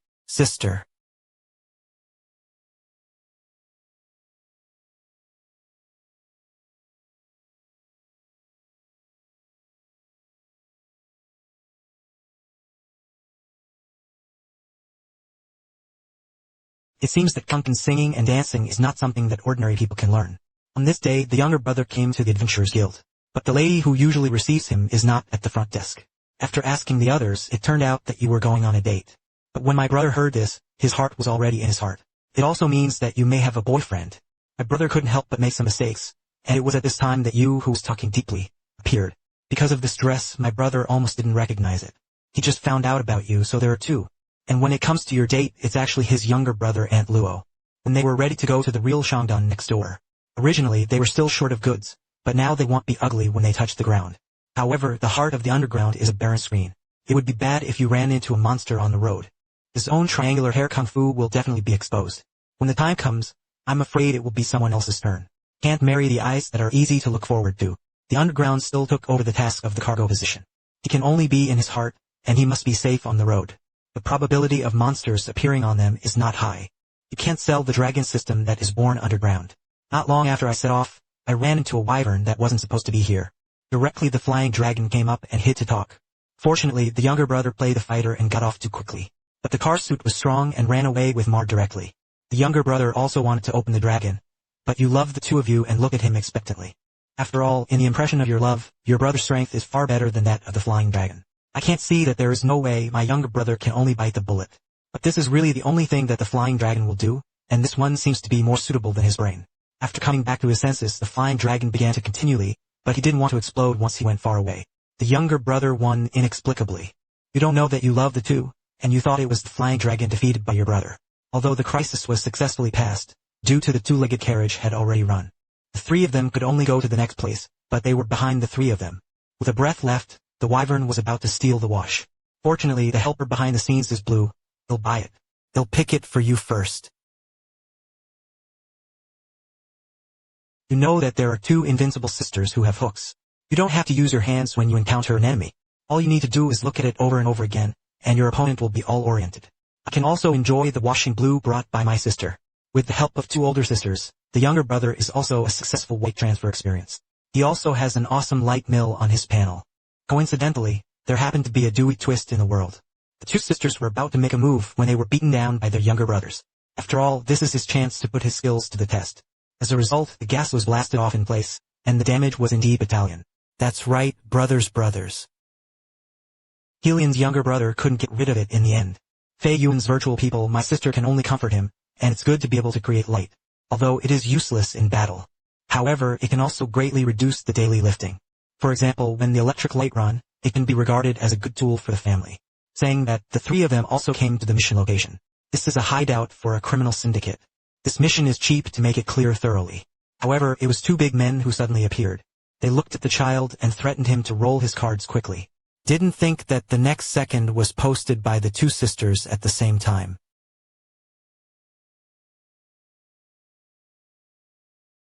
It seems that Kunkan singing and dancing is not something that ordinary people can learn. On this day, the younger brother came to the Adventurers Guild. But the lady who usually receives him is not at the front desk. After asking the others, it turned out that you were going on a date. But when my brother heard this, his heart was already in his heart. It also means that you may have a boyfriend. My brother couldn't help but make some mistakes, and it was at this time that you, who was talking deeply, appeared. Because of this dress, my brother almost didn't recognize it. He just found out about you, so there are 2. And when it comes to your date, it's actually his younger brother Aunt Luo. When they were ready to go to the real Shangdan next door. Originally, they were still short of goods, but now they won't be ugly when they touch the ground. However, the heart of the underground is a barren screen. It would be bad if you ran into a monster on the road. His own triangular hair kung fu will definitely be exposed. When the time comes, I'm afraid it will be someone else's turn. Can't marry the eyes that are easy to look forward to. The underground still took over the task of the cargo position. He can only be in his heart, and he must be safe on the road. The probability of monsters appearing on them is not high. You can't sell the dragon system that is born underground. Not long after I set off, I ran into a wyvern that wasn't supposed to be here. Directly the flying dragon came up and hid to talk. Fortunately, the younger brother played the fighter and got off too quickly. But the car suit was strong and ran away with Mar directly. The younger brother also wanted to open the dragon. But you love the two of you and look at him expectantly. After all, in the impression of your love, your brother's strength is far better than that of the flying dragon. I can't see that there is no way my younger brother can only bite the bullet. But this is really the only thing that the flying dragon will do, and this one seems to be more suitable than his brain. After coming back to his senses, the flying dragon began to continually, but he didn't want to explode once he went far away. The younger brother won inexplicably. You don't know that you love the two, and you thought it was the flying dragon defeated by your brother. Although the crisis was successfully passed, due to the two-legged carriage had already run. The three of them could only go to the next place, but they were behind the three of them. With a breath left, the wyvern was about to steal the wash. Fortunately, the helper behind the scenes is blue. He'll buy it. He'll pick it for you first. You know that there are two invincible sisters who have hooks. You don't have to use your hands when you encounter an enemy. All you need to do is look at it over and over again, and your opponent will be all-oriented. I can also enjoy the washing blue brought by my sister. With the help of two older sisters, the younger brother is also a successful weight transfer experience. He also has an awesome light mill on his panel. Coincidentally, there happened to be a dewy twist in the world. The two sisters were about to make a move when they were beaten down by their younger brothers. After all, this is his chance to put his skills to the test. As a result, the gas was blasted off in place, and the damage was indeed battalion. That's right, brothers. Helian's younger brother couldn't get rid of it in the end. Fei Yuan's virtual people, my sister can only comfort him, and it's good to be able to create light. Although it is useless in battle. However, it can also greatly reduce the daily lifting. For example, when the electric light run, it can be regarded as a good tool for the family. Saying that, the three of them also came to the mission location. This is a hideout for a criminal syndicate. This mission is cheap to make it clear thoroughly. However, it was two big men who suddenly appeared. They looked at the child and threatened him to roll his cards quickly. Didn't think that the next second was posted by the two sisters at the same time.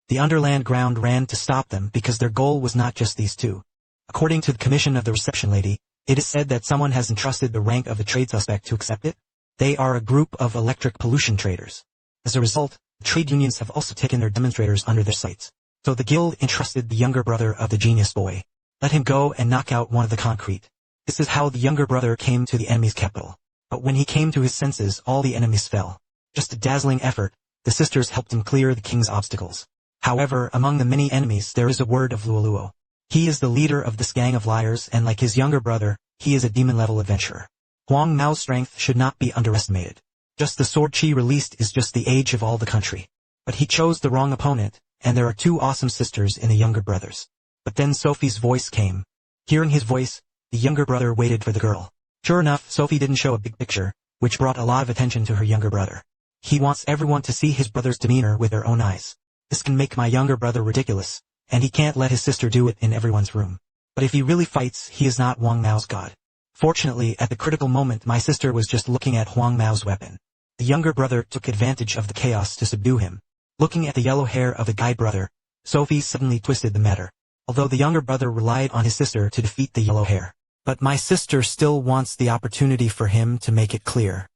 The underland ground ran to stop them because their goal was not just these two. According to the commission of the reception lady, it is said that someone has entrusted the rank of the trade suspect to accept it. They are a group of electric pollution traders. As a result, the trade unions have also taken their demonstrators under their sights. So the guild entrusted the younger brother of the genius boy. Let him go and knock out one of the concrete. This is how the younger brother came to the enemy's capital. But when he came to his senses, all the enemies fell. Just a dazzling effort, the sisters helped him clear the king's obstacles. However, among the many enemies there is a word of Luoluo. He is the leader of this gang of liars, and like his younger brother, he is a demon-level adventurer. Huang Mao's strength should not be underestimated. Just the sword chi released is just the age of all the country. But he chose the wrong opponent, and there are two awesome sisters in the younger brothers. But then Sophie's voice came. Hearing his voice, the younger brother waited for the girl. Sure enough, Sophie didn't show a big picture, which brought a lot of attention to her younger brother. He wants everyone to see his brother's demeanor with their own eyes. This can make my younger brother ridiculous, and he can't let his sister do it in everyone's room. But if he really fights, he is not Huang Mao's god. Fortunately, at the critical moment, my sister was just looking at Huang Mao's weapon. The younger brother took advantage of the chaos to subdue him. Looking at the yellow hair of the guide brother, Sophie suddenly twisted the matter. Although the younger brother relied on his sister to defeat the yellow hair. But my sister still wants the opportunity for him to make it clear.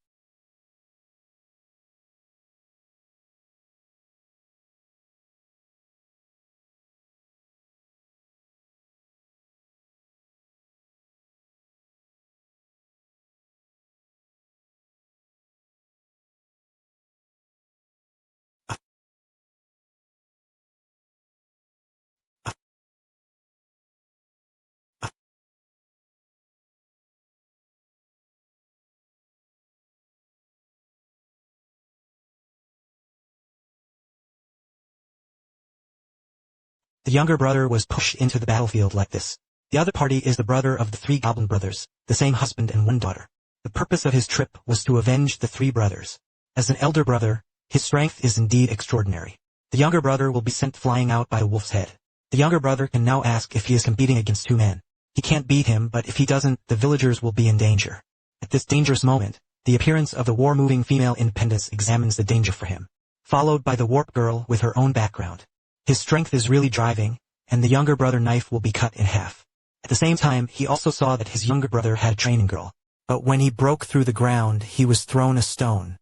The younger brother was pushed into the battlefield like this. The other party is the brother of the three goblin brothers, the same husband and one daughter. The purpose of his trip was to avenge the three brothers. As an elder brother, his strength is indeed extraordinary. The younger brother will be sent flying out by a wolf's head. The younger brother can now ask if he is competing against two men. He can't beat him, but if he doesn't, the villagers will be in danger. At this dangerous moment, The appearance of the war-moving female independence examines the danger for him, followed by the warp girl with her own background. His strength is really driving, and the younger brother knife will be cut in half. At the same time, he also saw that his younger brother had a training girl. But when he broke through the ground, he was thrown a stone.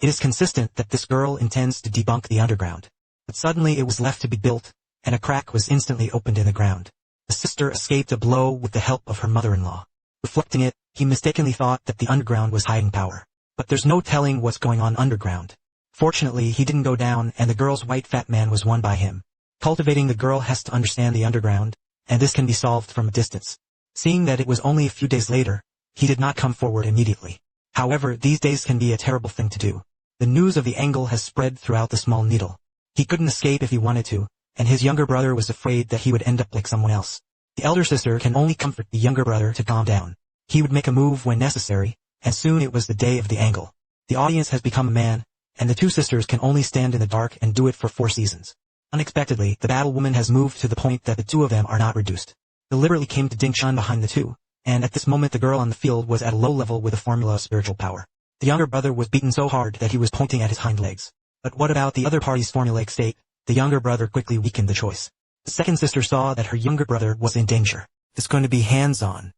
It is consistent that this girl intends to debunk the underground. But suddenly it was left to be built, and a crack was instantly opened in the ground. The sister escaped a blow with the help of her mother-in-law. Reflecting it, he mistakenly thought that the underground was hiding power. But there's no telling what's going on underground. Fortunately, he didn't go down, and the girl's white fat man was won by him. Cultivating the girl has to understand the underground, and this can be solved from a distance. Seeing that it was only a few days later, he did not come forward immediately. However, these days can be a terrible thing to do. The news of the angle has spread throughout the small needle. He couldn't escape if he wanted to, and his younger brother was afraid that he would end up like someone else. The elder sister can only comfort the younger brother to calm down. He would make a move when necessary, and soon it was the day of the angle. The audience has become a man, and the two sisters can only stand in the dark and do it for 4 seasons. Unexpectedly, the battle woman has moved to the point that the two of them are not reduced. Deliberately came to Ding-chan behind the two, and at this moment the girl on the field was at a low level with a formula of spiritual power. The younger brother was beaten so hard that he was pointing at his hind legs. But what about the other party's formulaic state? The younger brother quickly weakened the choice. The second sister saw that her younger brother was in danger. It's going to be hands-on.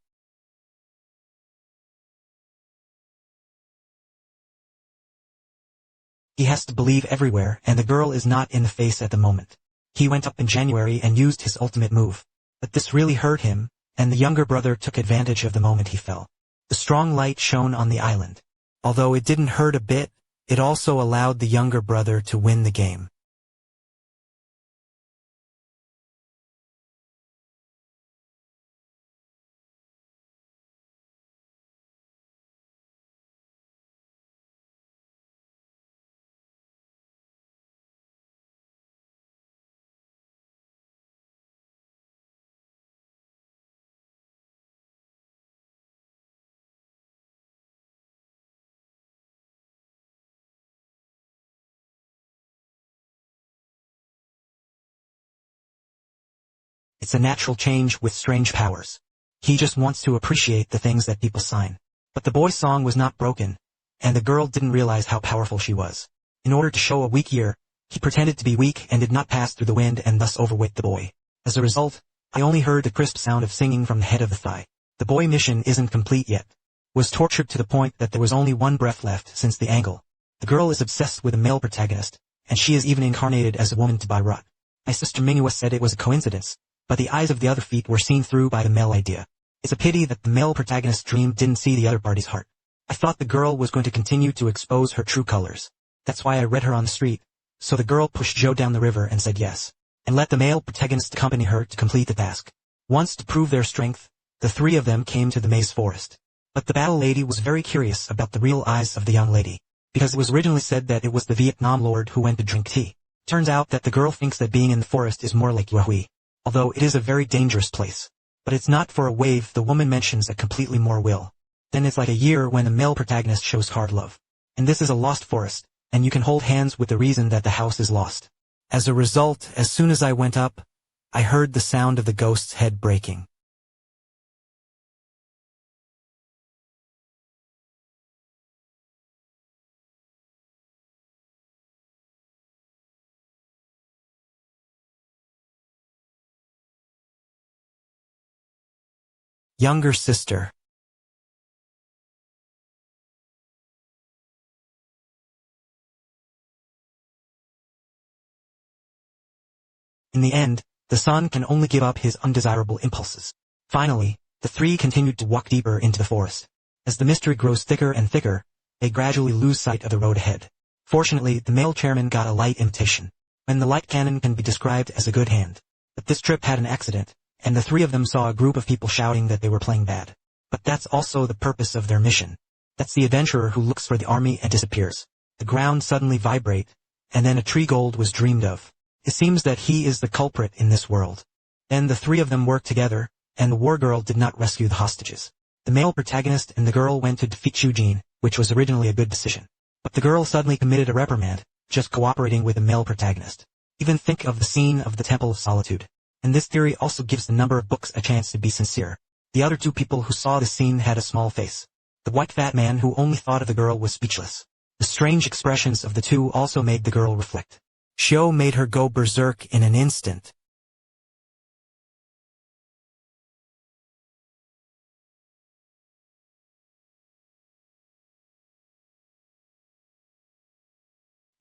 He has to believe everywhere, and the girl is not in the face at the moment. He went up in January and used his ultimate move. But this really hurt him, and the younger brother took advantage of the moment he fell. The strong light shone on the island. Although it didn't hurt a bit, it also allowed the younger brother to win the game. It's a natural change with strange powers. He just wants to appreciate the things that people sign. But the boy's song was not broken, and the girl didn't realize how powerful she was. In order to show a weak ear, he pretended to be weak and did not pass through the wind and thus overweight the boy. As a result, I only heard the crisp sound of singing from the head of the thigh. The boy mission isn't complete yet. Was tortured to the point that there was only one breath left since the angle. The girl is obsessed with a male protagonist, and she is even incarnated as a woman to buy rot. My sister Minghua said it was a coincidence, but the eyes of the other feet were seen through by the male idea. It's a pity that the male protagonist's dream didn't see the other party's heart. I thought the girl was going to continue to expose her true colors. That's why I read her on the street. So the girl pushed Joe down the river and said yes, and let the male protagonist accompany her to complete the task. Once to prove their strength, the three of them came to the maze forest. But the battle lady was very curious about the real eyes of the young lady, because it was originally said that it was the Vietnam lord who went to drink tea. Turns out that the girl thinks that being in the forest is more like Yahui. Although it is a very dangerous place. But it's not for a wave. The woman mentions a completely more will. Then it's like a year when the male protagonist shows hard love. And this is a lost forest, and you can hold hands with the reason that the house is lost. As a result, as soon as I went up, I heard the sound of the ghost's head breaking. Younger sister. In the end, the son can only give up his undesirable impulses. Finally, the three continued to walk deeper into the forest. As the mystery grows thicker and thicker, they gradually lose sight of the road ahead. Fortunately, the male chairman got a light invitation. When the light cannon can be described as a good hand. But this trip had an accident, and the three of them saw a group of people shouting that they were playing bad. But that's also the purpose of their mission. That's the adventurer who looks for the army and disappears. The ground suddenly vibrate, and then a tree gold was dreamed of. It seems that he is the culprit in this world. Then the three of them worked together, and the war girl did not rescue the hostages. The male protagonist and the girl went to defeat Chujin, which was originally a good decision. But the girl suddenly committed a reprimand. just cooperating with the male protagonist. Even think of the scene of the Temple of Solitude. And this theory also gives the number of books a chance to be sincere. The other two people who saw the scene had a small face. The white fat man who only thought of the girl was speechless. The strange expressions of the two also made the girl reflect. Show made her go berserk in an instant.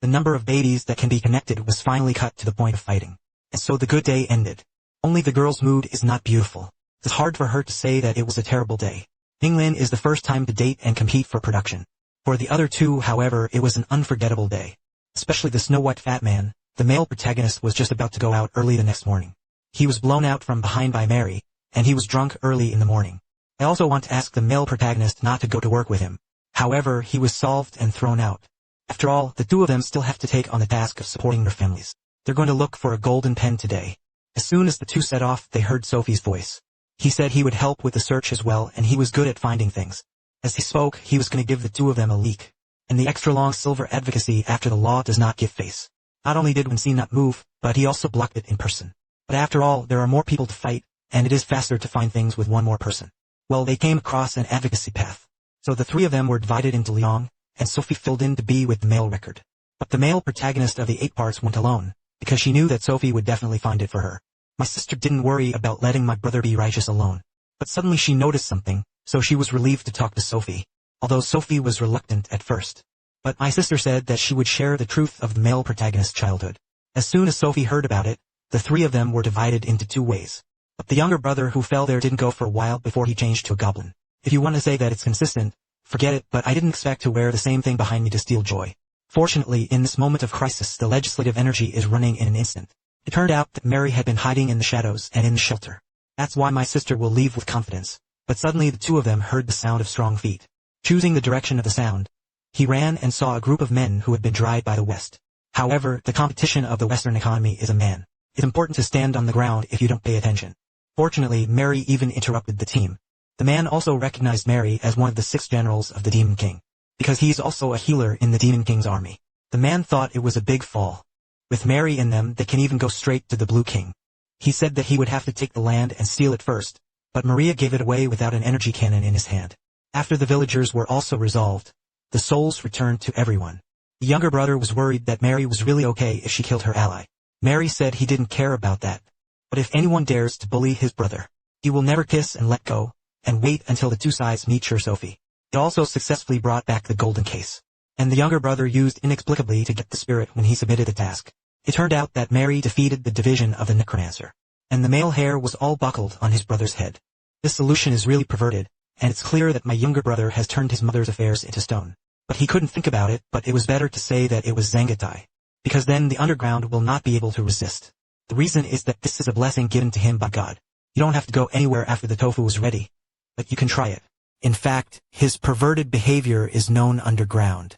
The number of babies that can be connected was finally cut to the point of fighting. And so the good day ended. Only the girl's mood is not beautiful. It's hard for her to say that it was a terrible day. Binglin is the first time to date and compete for production. For the other two, however, it was an unforgettable day. Especially the Snow White fat man, the male protagonist was just about to go out early the next morning. He was blown out from behind by Mary, and he was drunk early in the morning. I also want to ask the male protagonist not to go to work with him. However, he was solved and thrown out. After all, the two of them still have to take on the task of supporting their families. They're going to look for a golden pen today. As soon as the two set off, they heard Sophie's voice. He said he would help with the search as well, and he was good at finding things. As he spoke, he was going to give the two of them a leak. And the extra long silver advocacy after the law does not give face. Not only did Winston not move, but he also blocked it in person. But after all, there are more people to fight, and it is faster to find things with one more person. Well, they came across an advocacy path. So the three of them were divided into Leong, and Sophie filled in to be with the male record. But the male protagonist of the 8 parts went alone, because she knew that Sophie would definitely find it for her. My sister didn't worry about letting my brother be righteous alone. But suddenly she noticed something, so she was relieved to talk to Sophie, although Sophie was reluctant at first. But my sister said that she would share the truth of the male protagonist's childhood. As soon as Sophie heard about it, the three of them were divided into 2 ways. But the younger brother who fell there didn't go for a while before he changed to a goblin. If you want to say that it's consistent, forget it, but I didn't expect to wear the same thing behind me to steal joy. Fortunately, in this moment of crisis, the legislative energy is running in an instant. It turned out that Mary had been hiding in the shadows and in the shelter. That's why my sister will leave with confidence. But suddenly the two of them heard the sound of strong feet. Choosing the direction of the sound, he ran and saw a group of men who had been dried by the West. However, the competition of the Western economy is a man. It's important to stand on the ground if you don't pay attention. Fortunately, Mary even interrupted the team. The man also recognized Mary as one of the 6 generals of the Demon King, because he's also a healer in the Demon King's army. The man thought it was a big fall. With Mary in them, they can even go straight to the Blue King. He said that he would have to take the land and steal it first, but Maria gave it away without an energy cannon in his hand. After the villagers were also resolved, the souls returned to everyone. The younger brother was worried that Mary was really okay if she killed her ally. Mary said he didn't care about that. But if anyone dares to bully his brother, he will never kiss and let go, and wait until the 2 sides meet sure Sophie. It also successfully brought back the golden case. And the younger brother used inexplicably to get the spirit when he submitted the task. It turned out that Mary defeated the division of the necromancer. And the male hair was all buckled on his brother's head. This solution is really perverted, and it's clear that my younger brother has turned his mother's affairs into stone. But he couldn't think about it, but it was better to say that it was Zangatai. Because then the underground will not be able to resist. The reason is that this is a blessing given to him by God. You don't have to go anywhere after the tofu is ready. But you can try it. In fact, his perverted behavior is known underground.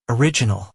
Original.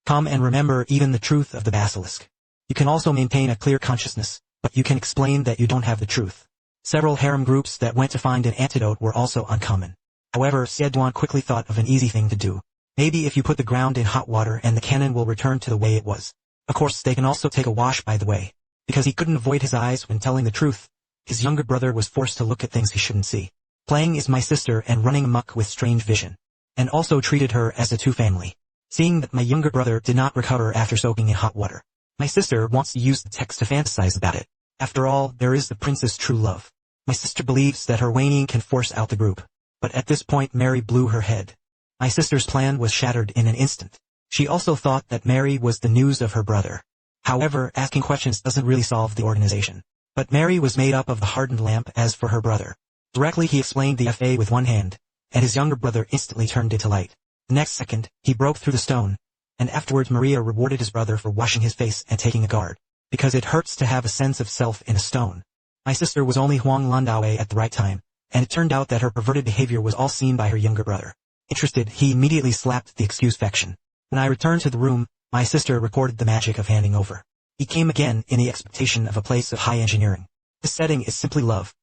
Come and remember even the truth of the basilisk. You can also maintain a clear consciousness, but you can explain that you don't have the truth. Several harem groups that went to find an antidote were also uncommon. However, Seduan quickly thought of an easy thing to do. Maybe if you put the ground in hot water and the cannon will return to the way it was. Of course, they can also take a wash by the way. Because he couldn't avoid his eyes when telling the truth, his younger brother was forced to look at things he shouldn't see. Playing is my sister and running amok with strange vision. And also treated her as a 2 family. Seeing that my younger brother did not recover after soaking in hot water. My sister wants to use the text to fantasize about it. After all, there is the prince's true love. My sister believes that her waning can force out the group. But at this point Mary blew her head. My sister's plan was shattered in an instant. She also thought that Mary was the news of her brother. However, asking questions doesn't really solve the organization. But Mary was made up of the hardened lamp as for her brother. Directly he explained the FA with one hand, and his younger brother instantly turned into light. The next second, he broke through the stone, and afterwards Maria rewarded his brother for washing his face and taking a guard, because it hurts to have a sense of self in a stone. My sister was only Huang Landawe at the right time, and it turned out that her perverted behavior was all seen by her younger brother. Interested, he immediately slapped the excuse faction. When I returned to the room, my sister recorded the magic of handing over. He came again in the expectation of a place of high engineering. The setting is simply love.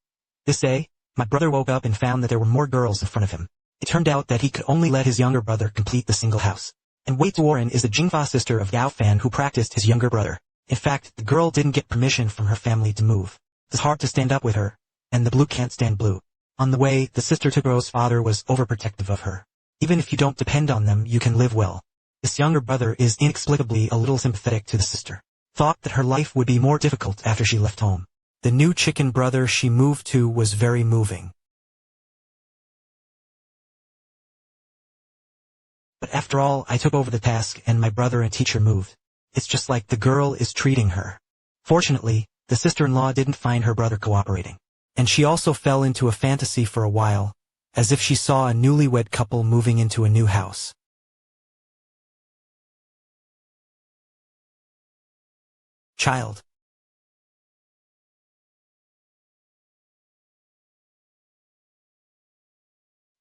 This day, my brother woke up and found that there were more girls in front of him. It turned out that he could only let his younger brother complete the single house. And Wei Warren is the Jingfa sister of Gao Fan who practiced his younger brother. In fact, the girl didn't get permission from her family to move. It's hard to stand up with her, and the blue can't stand blue. On the way, the sister Tokuro's father was overprotective of her. Even if you don't depend on them, you can live well. This younger brother is inexplicably a little sympathetic to the sister. Thought that her life would be more difficult after she left home. The new chicken brother she moved to was very moving. But after all, I took over the task and my brother and teacher moved. It's just like the girl is treating her. Fortunately, the sister-in-law didn't find her brother cooperating. And she also fell into a fantasy for a while, as if she saw a newlywed couple moving into a new house. Child.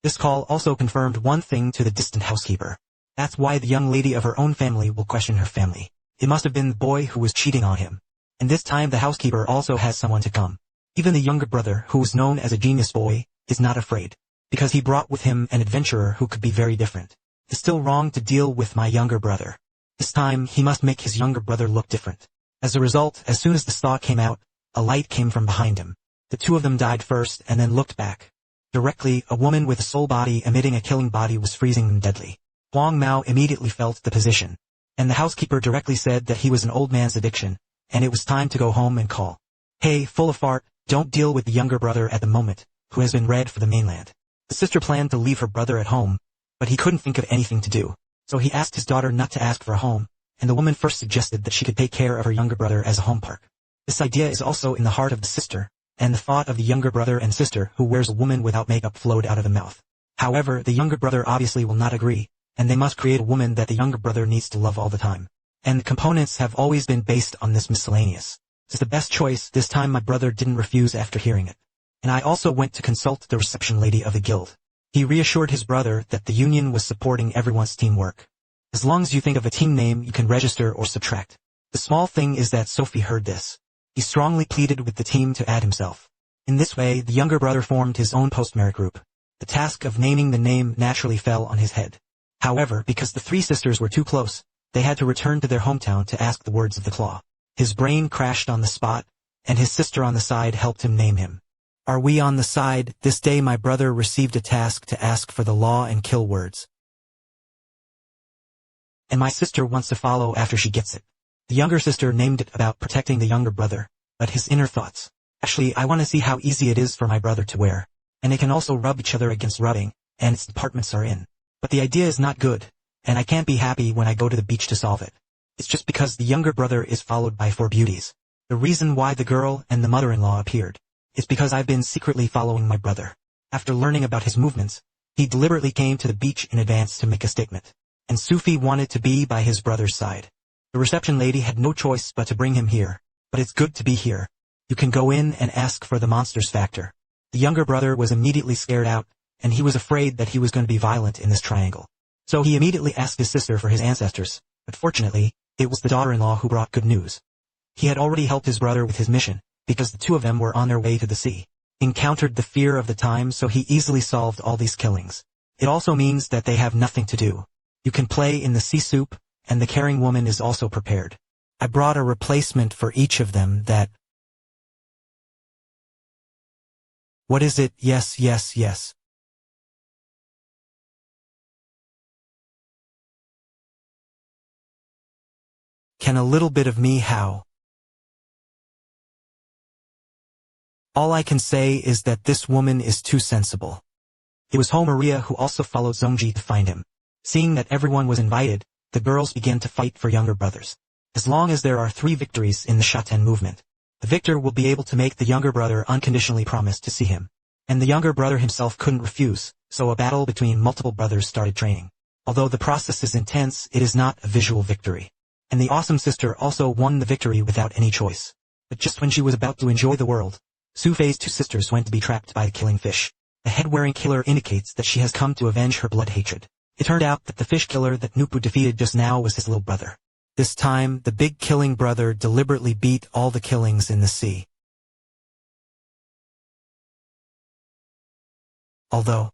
This call also confirmed one thing to the distant housekeeper. That's why the young lady of her own family will question her family. It must have been the boy who was cheating on him. And this time the housekeeper also has someone to come. Even the younger brother, who was known as a genius boy, is not afraid. Because he brought with him an adventurer who could be very different. It's still wrong to deal with my younger brother. This time he must make his younger brother look different. As a result, as soon as this thought came out, a light came from behind him. The two of them died first and then looked back. Directly, a woman with a soul body emitting a killing body was freezing them deadly. Huang Mao immediately felt the position. And the housekeeper directly said that he was an old man's addiction, and it was time to go home and call. Hey, full of fart, don't deal with the younger brother at the moment, who has been read for the mainland. The sister planned to leave her brother at home, but he couldn't think of anything to do. So he asked his daughter not to ask for a home, and the woman first suggested that she could take care of her younger brother as a home park. This idea is also in the heart of the sister, and the thought of the younger brother and sister who wears a woman without makeup flowed out of the mouth. However, the younger brother obviously will not agree, and they must create a woman that the younger brother needs to love all the time. And the components have always been based on this miscellaneous. It's the best choice. This time my brother didn't refuse after hearing it. And I also went to consult the reception lady of the guild. He reassured his brother that the union was supporting everyone's teamwork. As long as you think of a team name, you can register or subtract. The small thing is that Sophie heard this. He strongly pleaded with the team to add himself. In this way, the younger brother formed his own post-merit group. The task of naming the name naturally fell on his head. However, because the three sisters were too close, they had to return to their hometown to ask the words of the claw. His brain crashed on the spot, and his sister on the side helped him name him. Are we on the side? This day my brother received a task to ask for the law and kill words. And my sister wants to follow after she gets it. The younger sister named it about protecting the younger brother, but his inner thoughts. Actually, I want to see how easy it is for my brother to wear. And they can also rub each other against rubbing, and its departments are in. But the idea is not good, and I can't be happy when I go to the beach to solve it. It's just because the younger brother is followed by four beauties. The reason why the girl and the mother-in-law appeared is because I've been secretly following my brother. After learning about his movements, he deliberately came to the beach in advance to make a statement. And Sufi wanted to be by his brother's side. The reception lady had no choice but to bring him here. But it's good to be here. You can go in and ask for the monsters factor. The younger brother was immediately scared out, and he was afraid that he was going to be violent in this triangle. So he immediately asked his sister for his ancestors, but fortunately, it was the daughter-in-law who brought good news. He had already helped his brother with his mission, because the two of them were on their way to the sea. Encountered the fear of the time, so he easily solved all these killings. It also means that they have nothing to do. You can play in the sea soup, and the caring woman is also prepared. I brought a replacement for each of them that... What is it? Yes, yes, yes. Can a little bit of me how? All I can say is that this woman is too sensible. It was Ho Maria who also followed Zongji to find him. Seeing that everyone was invited, the girls began to fight for younger brothers. As long as there are 3 victories in the Shaten movement, the victor will be able to make the younger brother unconditionally promise to see him. And the younger brother himself couldn't refuse, so a battle between multiple brothers started training. Although the process is intense, it is not a visual victory. And the awesome sister also won the victory without any choice. But just when she was about to enjoy the world, Su Fei's 2 sisters went to be trapped by the killing fish. The head-wearing killer indicates that she has come to avenge her blood hatred. It turned out that the fish killer that Nupu defeated just now was his little brother. This time, the big killing brother deliberately beat all the killings in the sea. although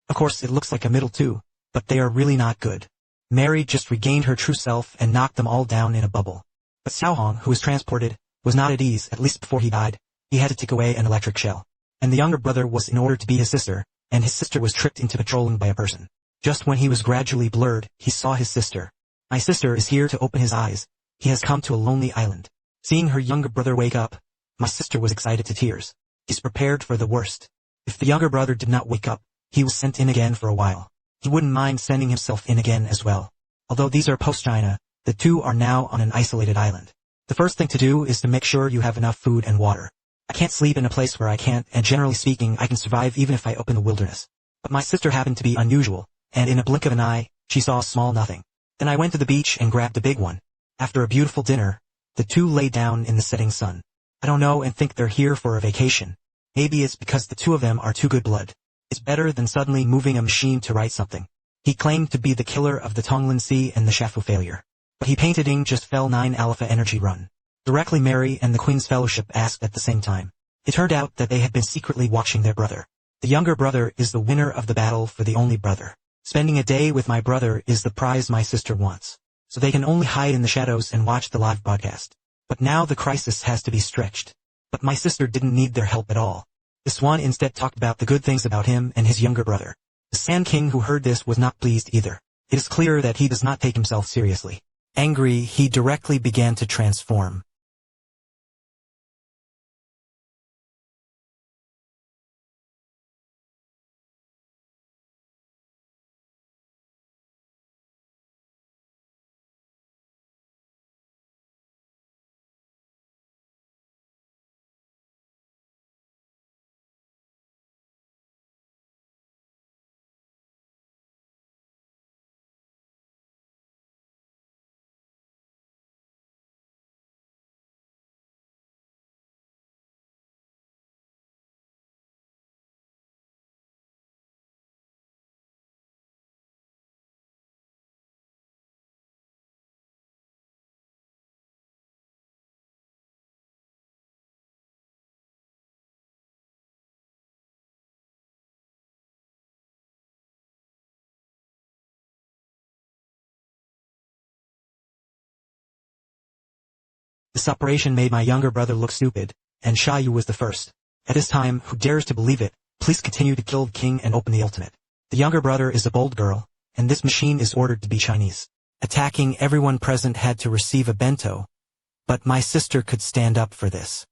of course it looks like a middle two, but they are really not good. Mary just regained her true self and knocked them all down in a bubble. But Xiaohong, who was transported, was not at ease. At least before he died, he had to take away an electric shell. And the younger brother was in order to be his sister, and his sister was tricked into patrolling by a person. Just when he was gradually blurred, he saw his sister. My sister is here to open his eyes. He has come to a lonely island. Seeing her younger brother wake up, my sister was excited to tears. He's prepared for the worst. If the younger brother did not wake up, he was sent in again for a while. He wouldn't mind sending himself in again as well. Although these are post-China, the two are now on an isolated island. The first thing to do is to make sure you have enough food and water. I can't sleep in a place where I can't, and generally speaking I can survive even if I open the wilderness. But my sister happened to be unusual, and in a blink of an eye, she saw a small nothing. Then I went to the beach and grabbed a big one. After a beautiful dinner, the two lay down in the setting sun. I don't know and think they're here for a vacation. Maybe it's because the two of them are too good blood. It's better than suddenly moving a machine to write something. He claimed to be the killer of the Tonglan Sea and the Shafu failure. But he painted Ing just fell 9 Alpha Energy Run. Directly Mary and the Queen's Fellowship asked at the same time. It turned out that they had been secretly watching their brother. The younger brother is the winner of the battle for the only brother. Spending a day with my brother is the prize my sister wants. So they can only hide in the shadows and watch the live broadcast. But now the crisis has to be stretched. But my sister didn't need their help at all. This one instead talked about the good things about him and his younger brother. The Sand King who heard this was not pleased either. It is clear that he does not take himself seriously. Angry, he directly began to transform. This operation made my younger brother look stupid, and Xiaoyu was the first. At this time, who dares to believe it, please continue to kill the king and open the ultimate. The younger brother is a bold girl, and this machine is ordered to be Chinese. Attacking everyone present had to receive a bento, but my sister could stand up for this.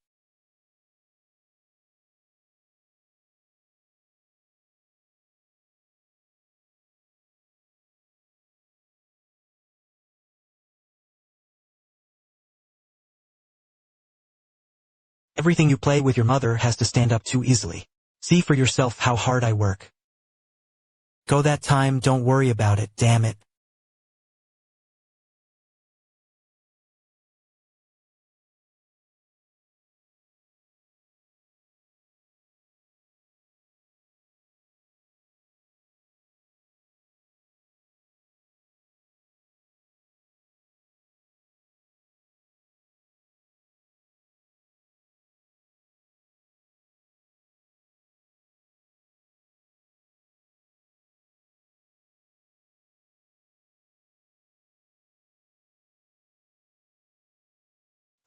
Everything you play with your mother has to stand up too easily. See for yourself how hard I work. Go that time, don't worry about it, damn it.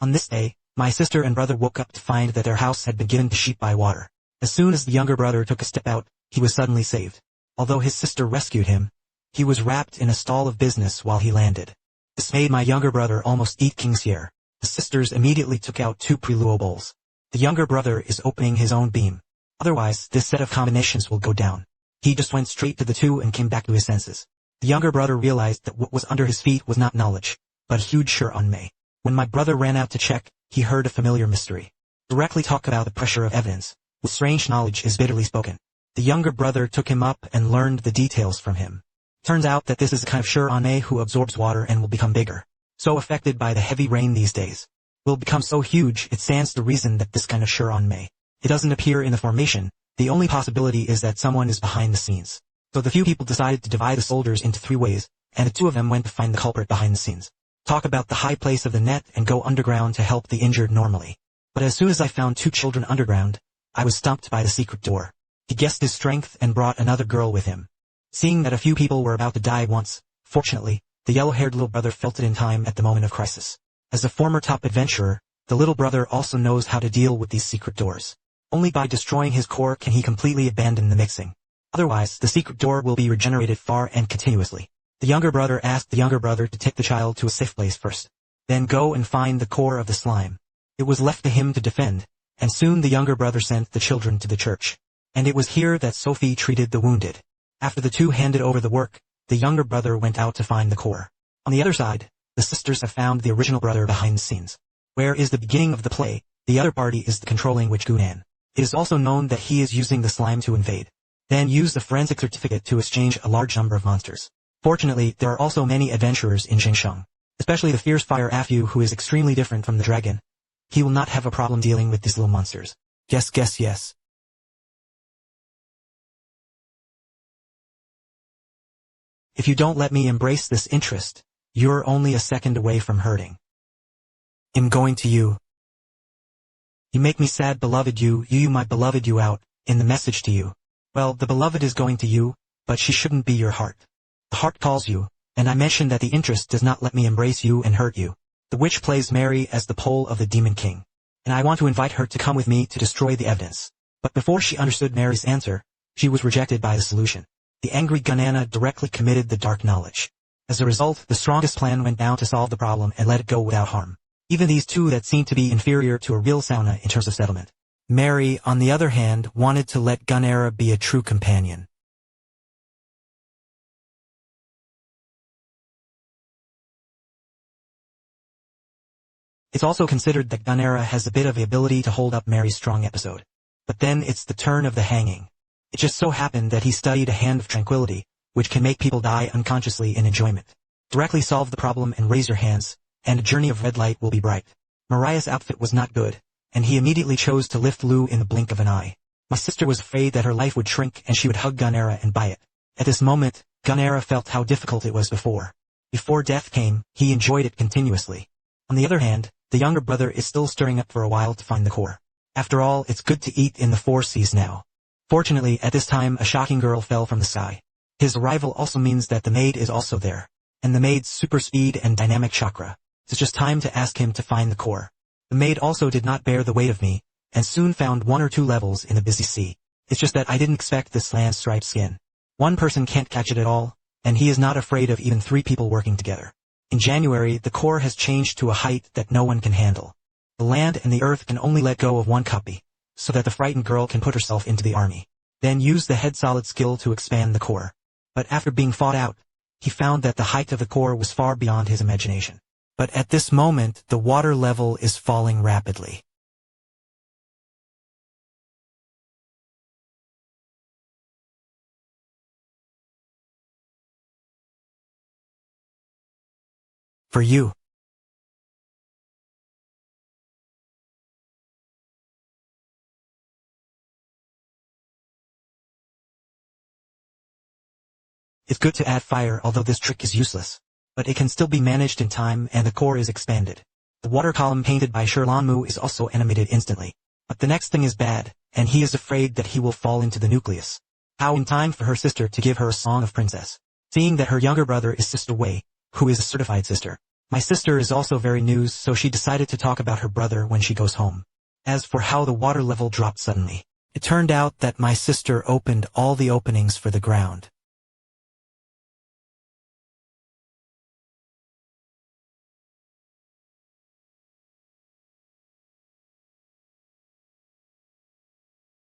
On this day, my sister and brother woke up to find that their house had been given to sheep by water. As soon as the younger brother took a step out, he was suddenly saved. Although his sister rescued him, he was wrapped in a stall of business while he landed. This made my younger brother almost eat King's ear. The sisters immediately took out 2 preluo bowls. The younger brother is opening his own beam. Otherwise, this set of combinations will go down. He just went straight to the 2 and came back to his senses. The younger brother realized that what was under his feet was not knowledge, but a huge Sure-on-Mei. When my brother ran out to check, he heard a familiar mystery. Directly talk about the pressure of evidence. With strange knowledge is bitterly spoken. The younger brother took him up and learned the details from him. Turns out that this is a kind of Sure-on-Mei who absorbs water and will become bigger. So affected by the heavy rain these days. Will become so huge it stands to reason that this kind of Sure-on-Mei. It doesn't appear in the formation. The only possibility is that someone is behind the scenes. So the few people decided to divide the soldiers into 3 ways, and the 2 of them went to find the culprit behind the scenes. talk about the high place of the net and go underground to help the injured normally. But as soon as I found 2 children underground, I was stopped by the secret door. He guessed his strength and brought another girl with him. Seeing that a few people were about to die at once, fortunately, the yellow-haired little brother felt it in time at the moment of crisis. As a former top adventurer, the little brother also knows how to deal with these secret doors. Only by destroying his core can he completely abandon the mixing. Otherwise, the secret door will be regenerated far and continuously. The younger brother asked the younger brother to take the child to a safe place first. Then go and find the core of the slime. It was left to him to defend, and soon the younger brother sent the children to the church. And it was here that Sophie treated the wounded. After the two handed over the work, the younger brother went out to find the core. On the other side, the sisters have found the original brother behind the scenes. Where is the beginning of the play, the other party is the controlling witch Gunan. It is also known that he is using the slime to invade. Then use the forensic certificate to exchange a large number of monsters. Fortunately, there are also many adventurers in Xingsheng, especially the fierce fire Afu, who is extremely different from the dragon. He will not have a problem dealing with these little monsters. Yes. If you don't let me embrace this interest, you're only a second away from hurting. I'm going to you. You make me sad, beloved, you my beloved, you out, in the message to you. Well, the beloved is going to you, but she shouldn't be your heart. The heart calls you, and I mentioned that the interest does not let me embrace you and hurt you. The witch plays Mary as the pole of the demon king, and I want to invite her to come with me to destroy the evidence. But before she understood Mary's answer, she was rejected by the solution. The angry Gunana directly committed the dark knowledge. As a result, the strongest plan went down to solve the problem and let it go without harm. Even these two that seemed to be inferior to a real sauna in terms of settlement. Mary, on the other hand, wanted to let Gunera be a true companion. It's also considered that Gunera has a bit of the ability to hold up Mary's strong episode. But then it's the turn of the hanging. It just so happened that he studied a hand of tranquility, which can make people die unconsciously in enjoyment. Directly solve the problem and raise your hands, and a journey of red light will be bright. Mariah's outfit was not good, and he immediately chose to lift Lou in the blink of an eye. My sister was afraid that her life would shrink and she would hug Gunera and buy it. At this moment, Gunera felt how difficult it was before. Before death came, he enjoyed it continuously. On the other hand, the younger brother is still stirring up for a while to find the core. After all, it's good to eat in the 4 seas now. Fortunately, at this time a shocking girl fell from the sky. His arrival also means that the maid is also there, and the maid's super speed and dynamic chakra. It's just time to ask him to find the core. The maid also did not bear the weight of me, and soon found 1 or 2 levels in the busy sea. It's just that I didn't expect this land striped skin. One person can't catch it at all, and he is not afraid of even 3 people working together. In January, the core has changed to a height that no one can handle. The land and the earth can only let go of 1 copy, so that the frightened girl can put herself into the army. Then use the head solid skill to expand the core. But after being fought out, he found that the height of the core was far beyond his imagination. But at this moment, the water level is falling rapidly. For you. It's good to add fire, although this trick is useless. But it can still be managed in time and the core is expanded. The water column painted by Shirlanmu is also animated instantly. But the next thing is bad, and he is afraid that he will fall into the nucleus. How in time for her sister to give her a song of princess. Seeing that her younger brother is Sister Wei, who is a certified sister. My sister is also very new, so she decided to talk about her brother when she goes home. As for how the water level dropped suddenly, it turned out that my sister opened all the openings for the ground.